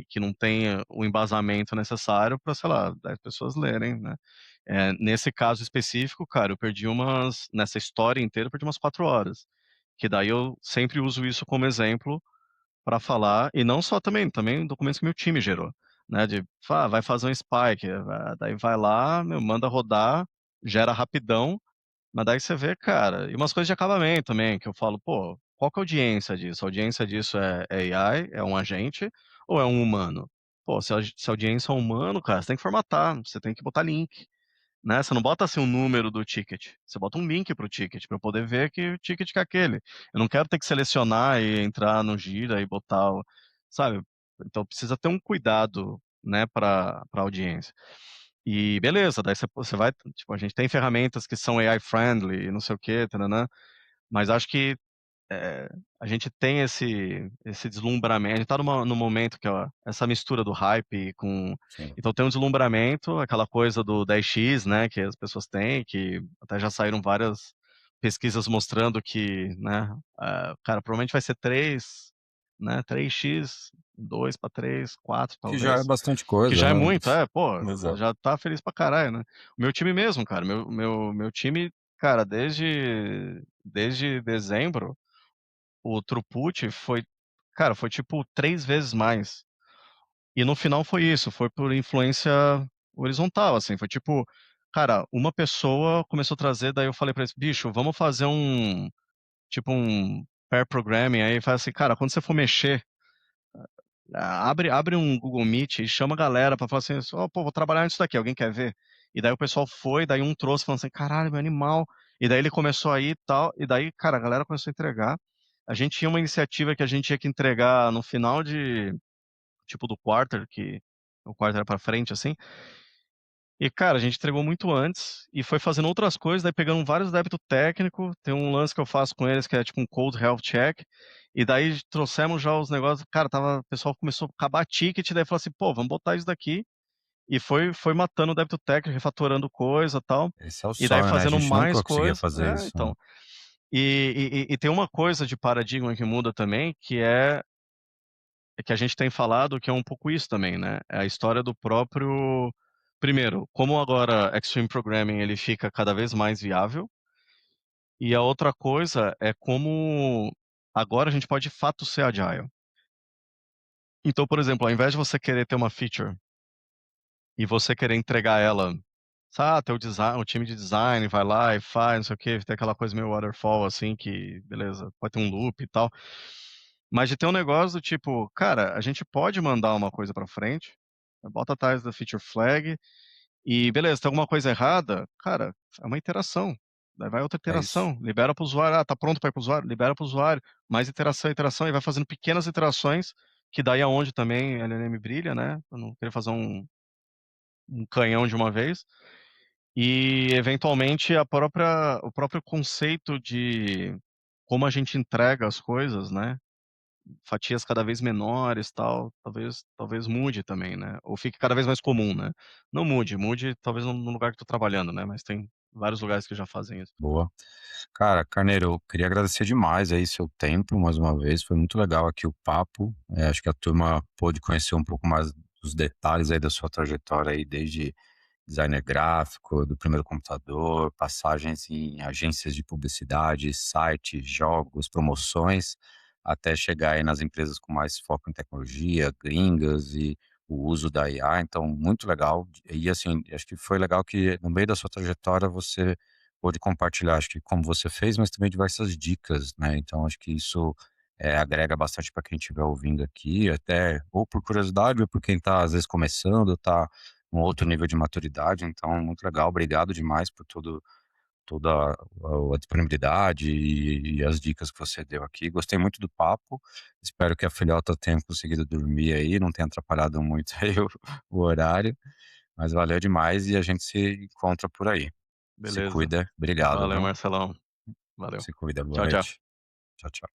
que não tem o embasamento necessário para, sei lá, 10 pessoas lerem, né. Nesse caso específico, cara, eu perdi umas nessa história inteira, eu perdi umas 4 horas, que daí eu sempre uso isso como exemplo para falar, e não só também documentos que meu time gerou, né, de vai fazer um spike, daí vai lá, meu, manda rodar, gera rapidão, mas daí você vê, cara, e umas coisas de acabamento também, que eu falo: "Pô, qual que é a audiência disso? A audiência disso é AI, é um agente ou é um humano?". Pô, se a audiência é um humano, cara, você tem que formatar, você tem que botar link, né, você não bota, assim, um número do ticket, você bota um link para o ticket, para eu poder ver que ticket que é aquele. Eu não quero ter que selecionar e entrar no Gira e botar o sabe. Então precisa ter um cuidado, né, pra audiência. E beleza, daí você vai tipo, a gente tem ferramentas que são AI friendly e não sei o quê, tã-nã-nã, mas acho que a gente tem esse deslumbramento, a gente tá num momento que, ó, essa mistura do hype com Sim. então tem um deslumbramento, aquela coisa do 10x, né, que as pessoas têm, que até já saíram várias pesquisas mostrando que, né, cara, provavelmente vai ser 3, né, 3x, 2 para 3, 4 Que já é talvez, bastante que coisa, já é né. muito, pô, Exato. já tá feliz pra caralho, né. O meu time mesmo, cara, meu time, cara, desde dezembro o throughput foi cara, foi tipo 3 vezes mais. E no final foi isso, foi por influência horizontal, assim, foi tipo, cara, uma pessoa começou a trazer, daí eu falei pra eles: "Bicho, vamos fazer tipo um pair programming aí", faz assim: "Cara, quando você for mexer, abre um Google Meet e chama a galera pra falar assim: "Ó, pô, vou trabalhar nisso daqui, alguém quer ver?". E daí o pessoal foi, daí um trouxe falando assim: "Caralho, meu animal". E daí ele começou a ir e tal, e daí, cara, a galera começou a entregar. A gente tinha uma iniciativa que a gente tinha que entregar no final de tipo do quarter, que o quarter era pra frente, assim, e, cara, a gente entregou muito antes e foi fazendo outras coisas, daí pegando vários débito técnico, tem um lance que eu faço com eles que é tipo um cold health check, e daí trouxemos já os negócios, cara, o pessoal começou a acabar ticket, daí falou assim: "Pô, vamos botar isso daqui", e foi matando o débito técnico, refatorando coisa, tal, Esse é o e daí sonho, né, a fazendo gente mais nunca conseguia coisa fazer isso, né. então. E tem uma coisa de paradigma que muda também, que a gente tem falado que é um pouco isso também, né, é a história do próprio primeiro, como agora Extreme Programming ele fica cada vez mais viável, e a outra coisa é como agora a gente pode de fato ser agile. Então, por exemplo, ao invés de você querer ter uma feature e você querer entregar ela, teu o time de design vai lá e faz, não sei o quê, tem aquela coisa meio waterfall, assim, que beleza, pode ter um loop e tal. Mas de ter um negócio do tipo, cara, a gente pode mandar uma coisa pra frente, bota atrás da feature flag e beleza, tem alguma coisa errada, cara, é uma iteração. Daí vai outra É isso. iteração, libera para o usuário, tá pronto para ir para o usuário, libera para o usuário, mais iteração, iteração, e vai fazendo pequenas iterações, que daí é onde também a LLM brilha, né, pra não querer fazer um canhão de uma vez. E eventualmente o próprio conceito de como a gente entrega as coisas, né, fatias cada vez menores, tal, talvez mude também, né, ou fique cada vez mais comum, né. Não mude, mude talvez no lugar que tô trabalhando, né, mas tem vários lugares que já fazem isso. Boa. Cara, Carneiro, eu queria agradecer demais aí seu tempo, mais uma vez, foi muito legal aqui o papo, acho que a turma pôde conhecer um pouco mais dos detalhes aí da sua trajetória aí, desde designer gráfico, do primeiro computador, passagens em agências de publicidade, sites, jogos, promoções, até chegar aí nas empresas com mais foco em tecnologia, gringas e o uso da IA, então muito legal. E assim, acho que foi legal que no meio da sua trajetória você pôde compartilhar, acho que como você fez, mas também diversas dicas, né? Então acho que isso agrega bastante para quem estiver ouvindo aqui, até ou por curiosidade, ou por quem está às vezes começando, está um outro nível de maturidade, então muito legal, obrigado demais por toda a disponibilidade e as dicas que você deu aqui. Gostei muito do papo, espero que a filhota tenha conseguido dormir aí, não tenha atrapalhado muito aí o horário, mas valeu demais e a gente se encontra por aí. Se Beleza. cuida, obrigado, Valeu, viu. Marcelão. Valeu. Se cuida, boa Tchau, tchau. noite. Tchau, tchau.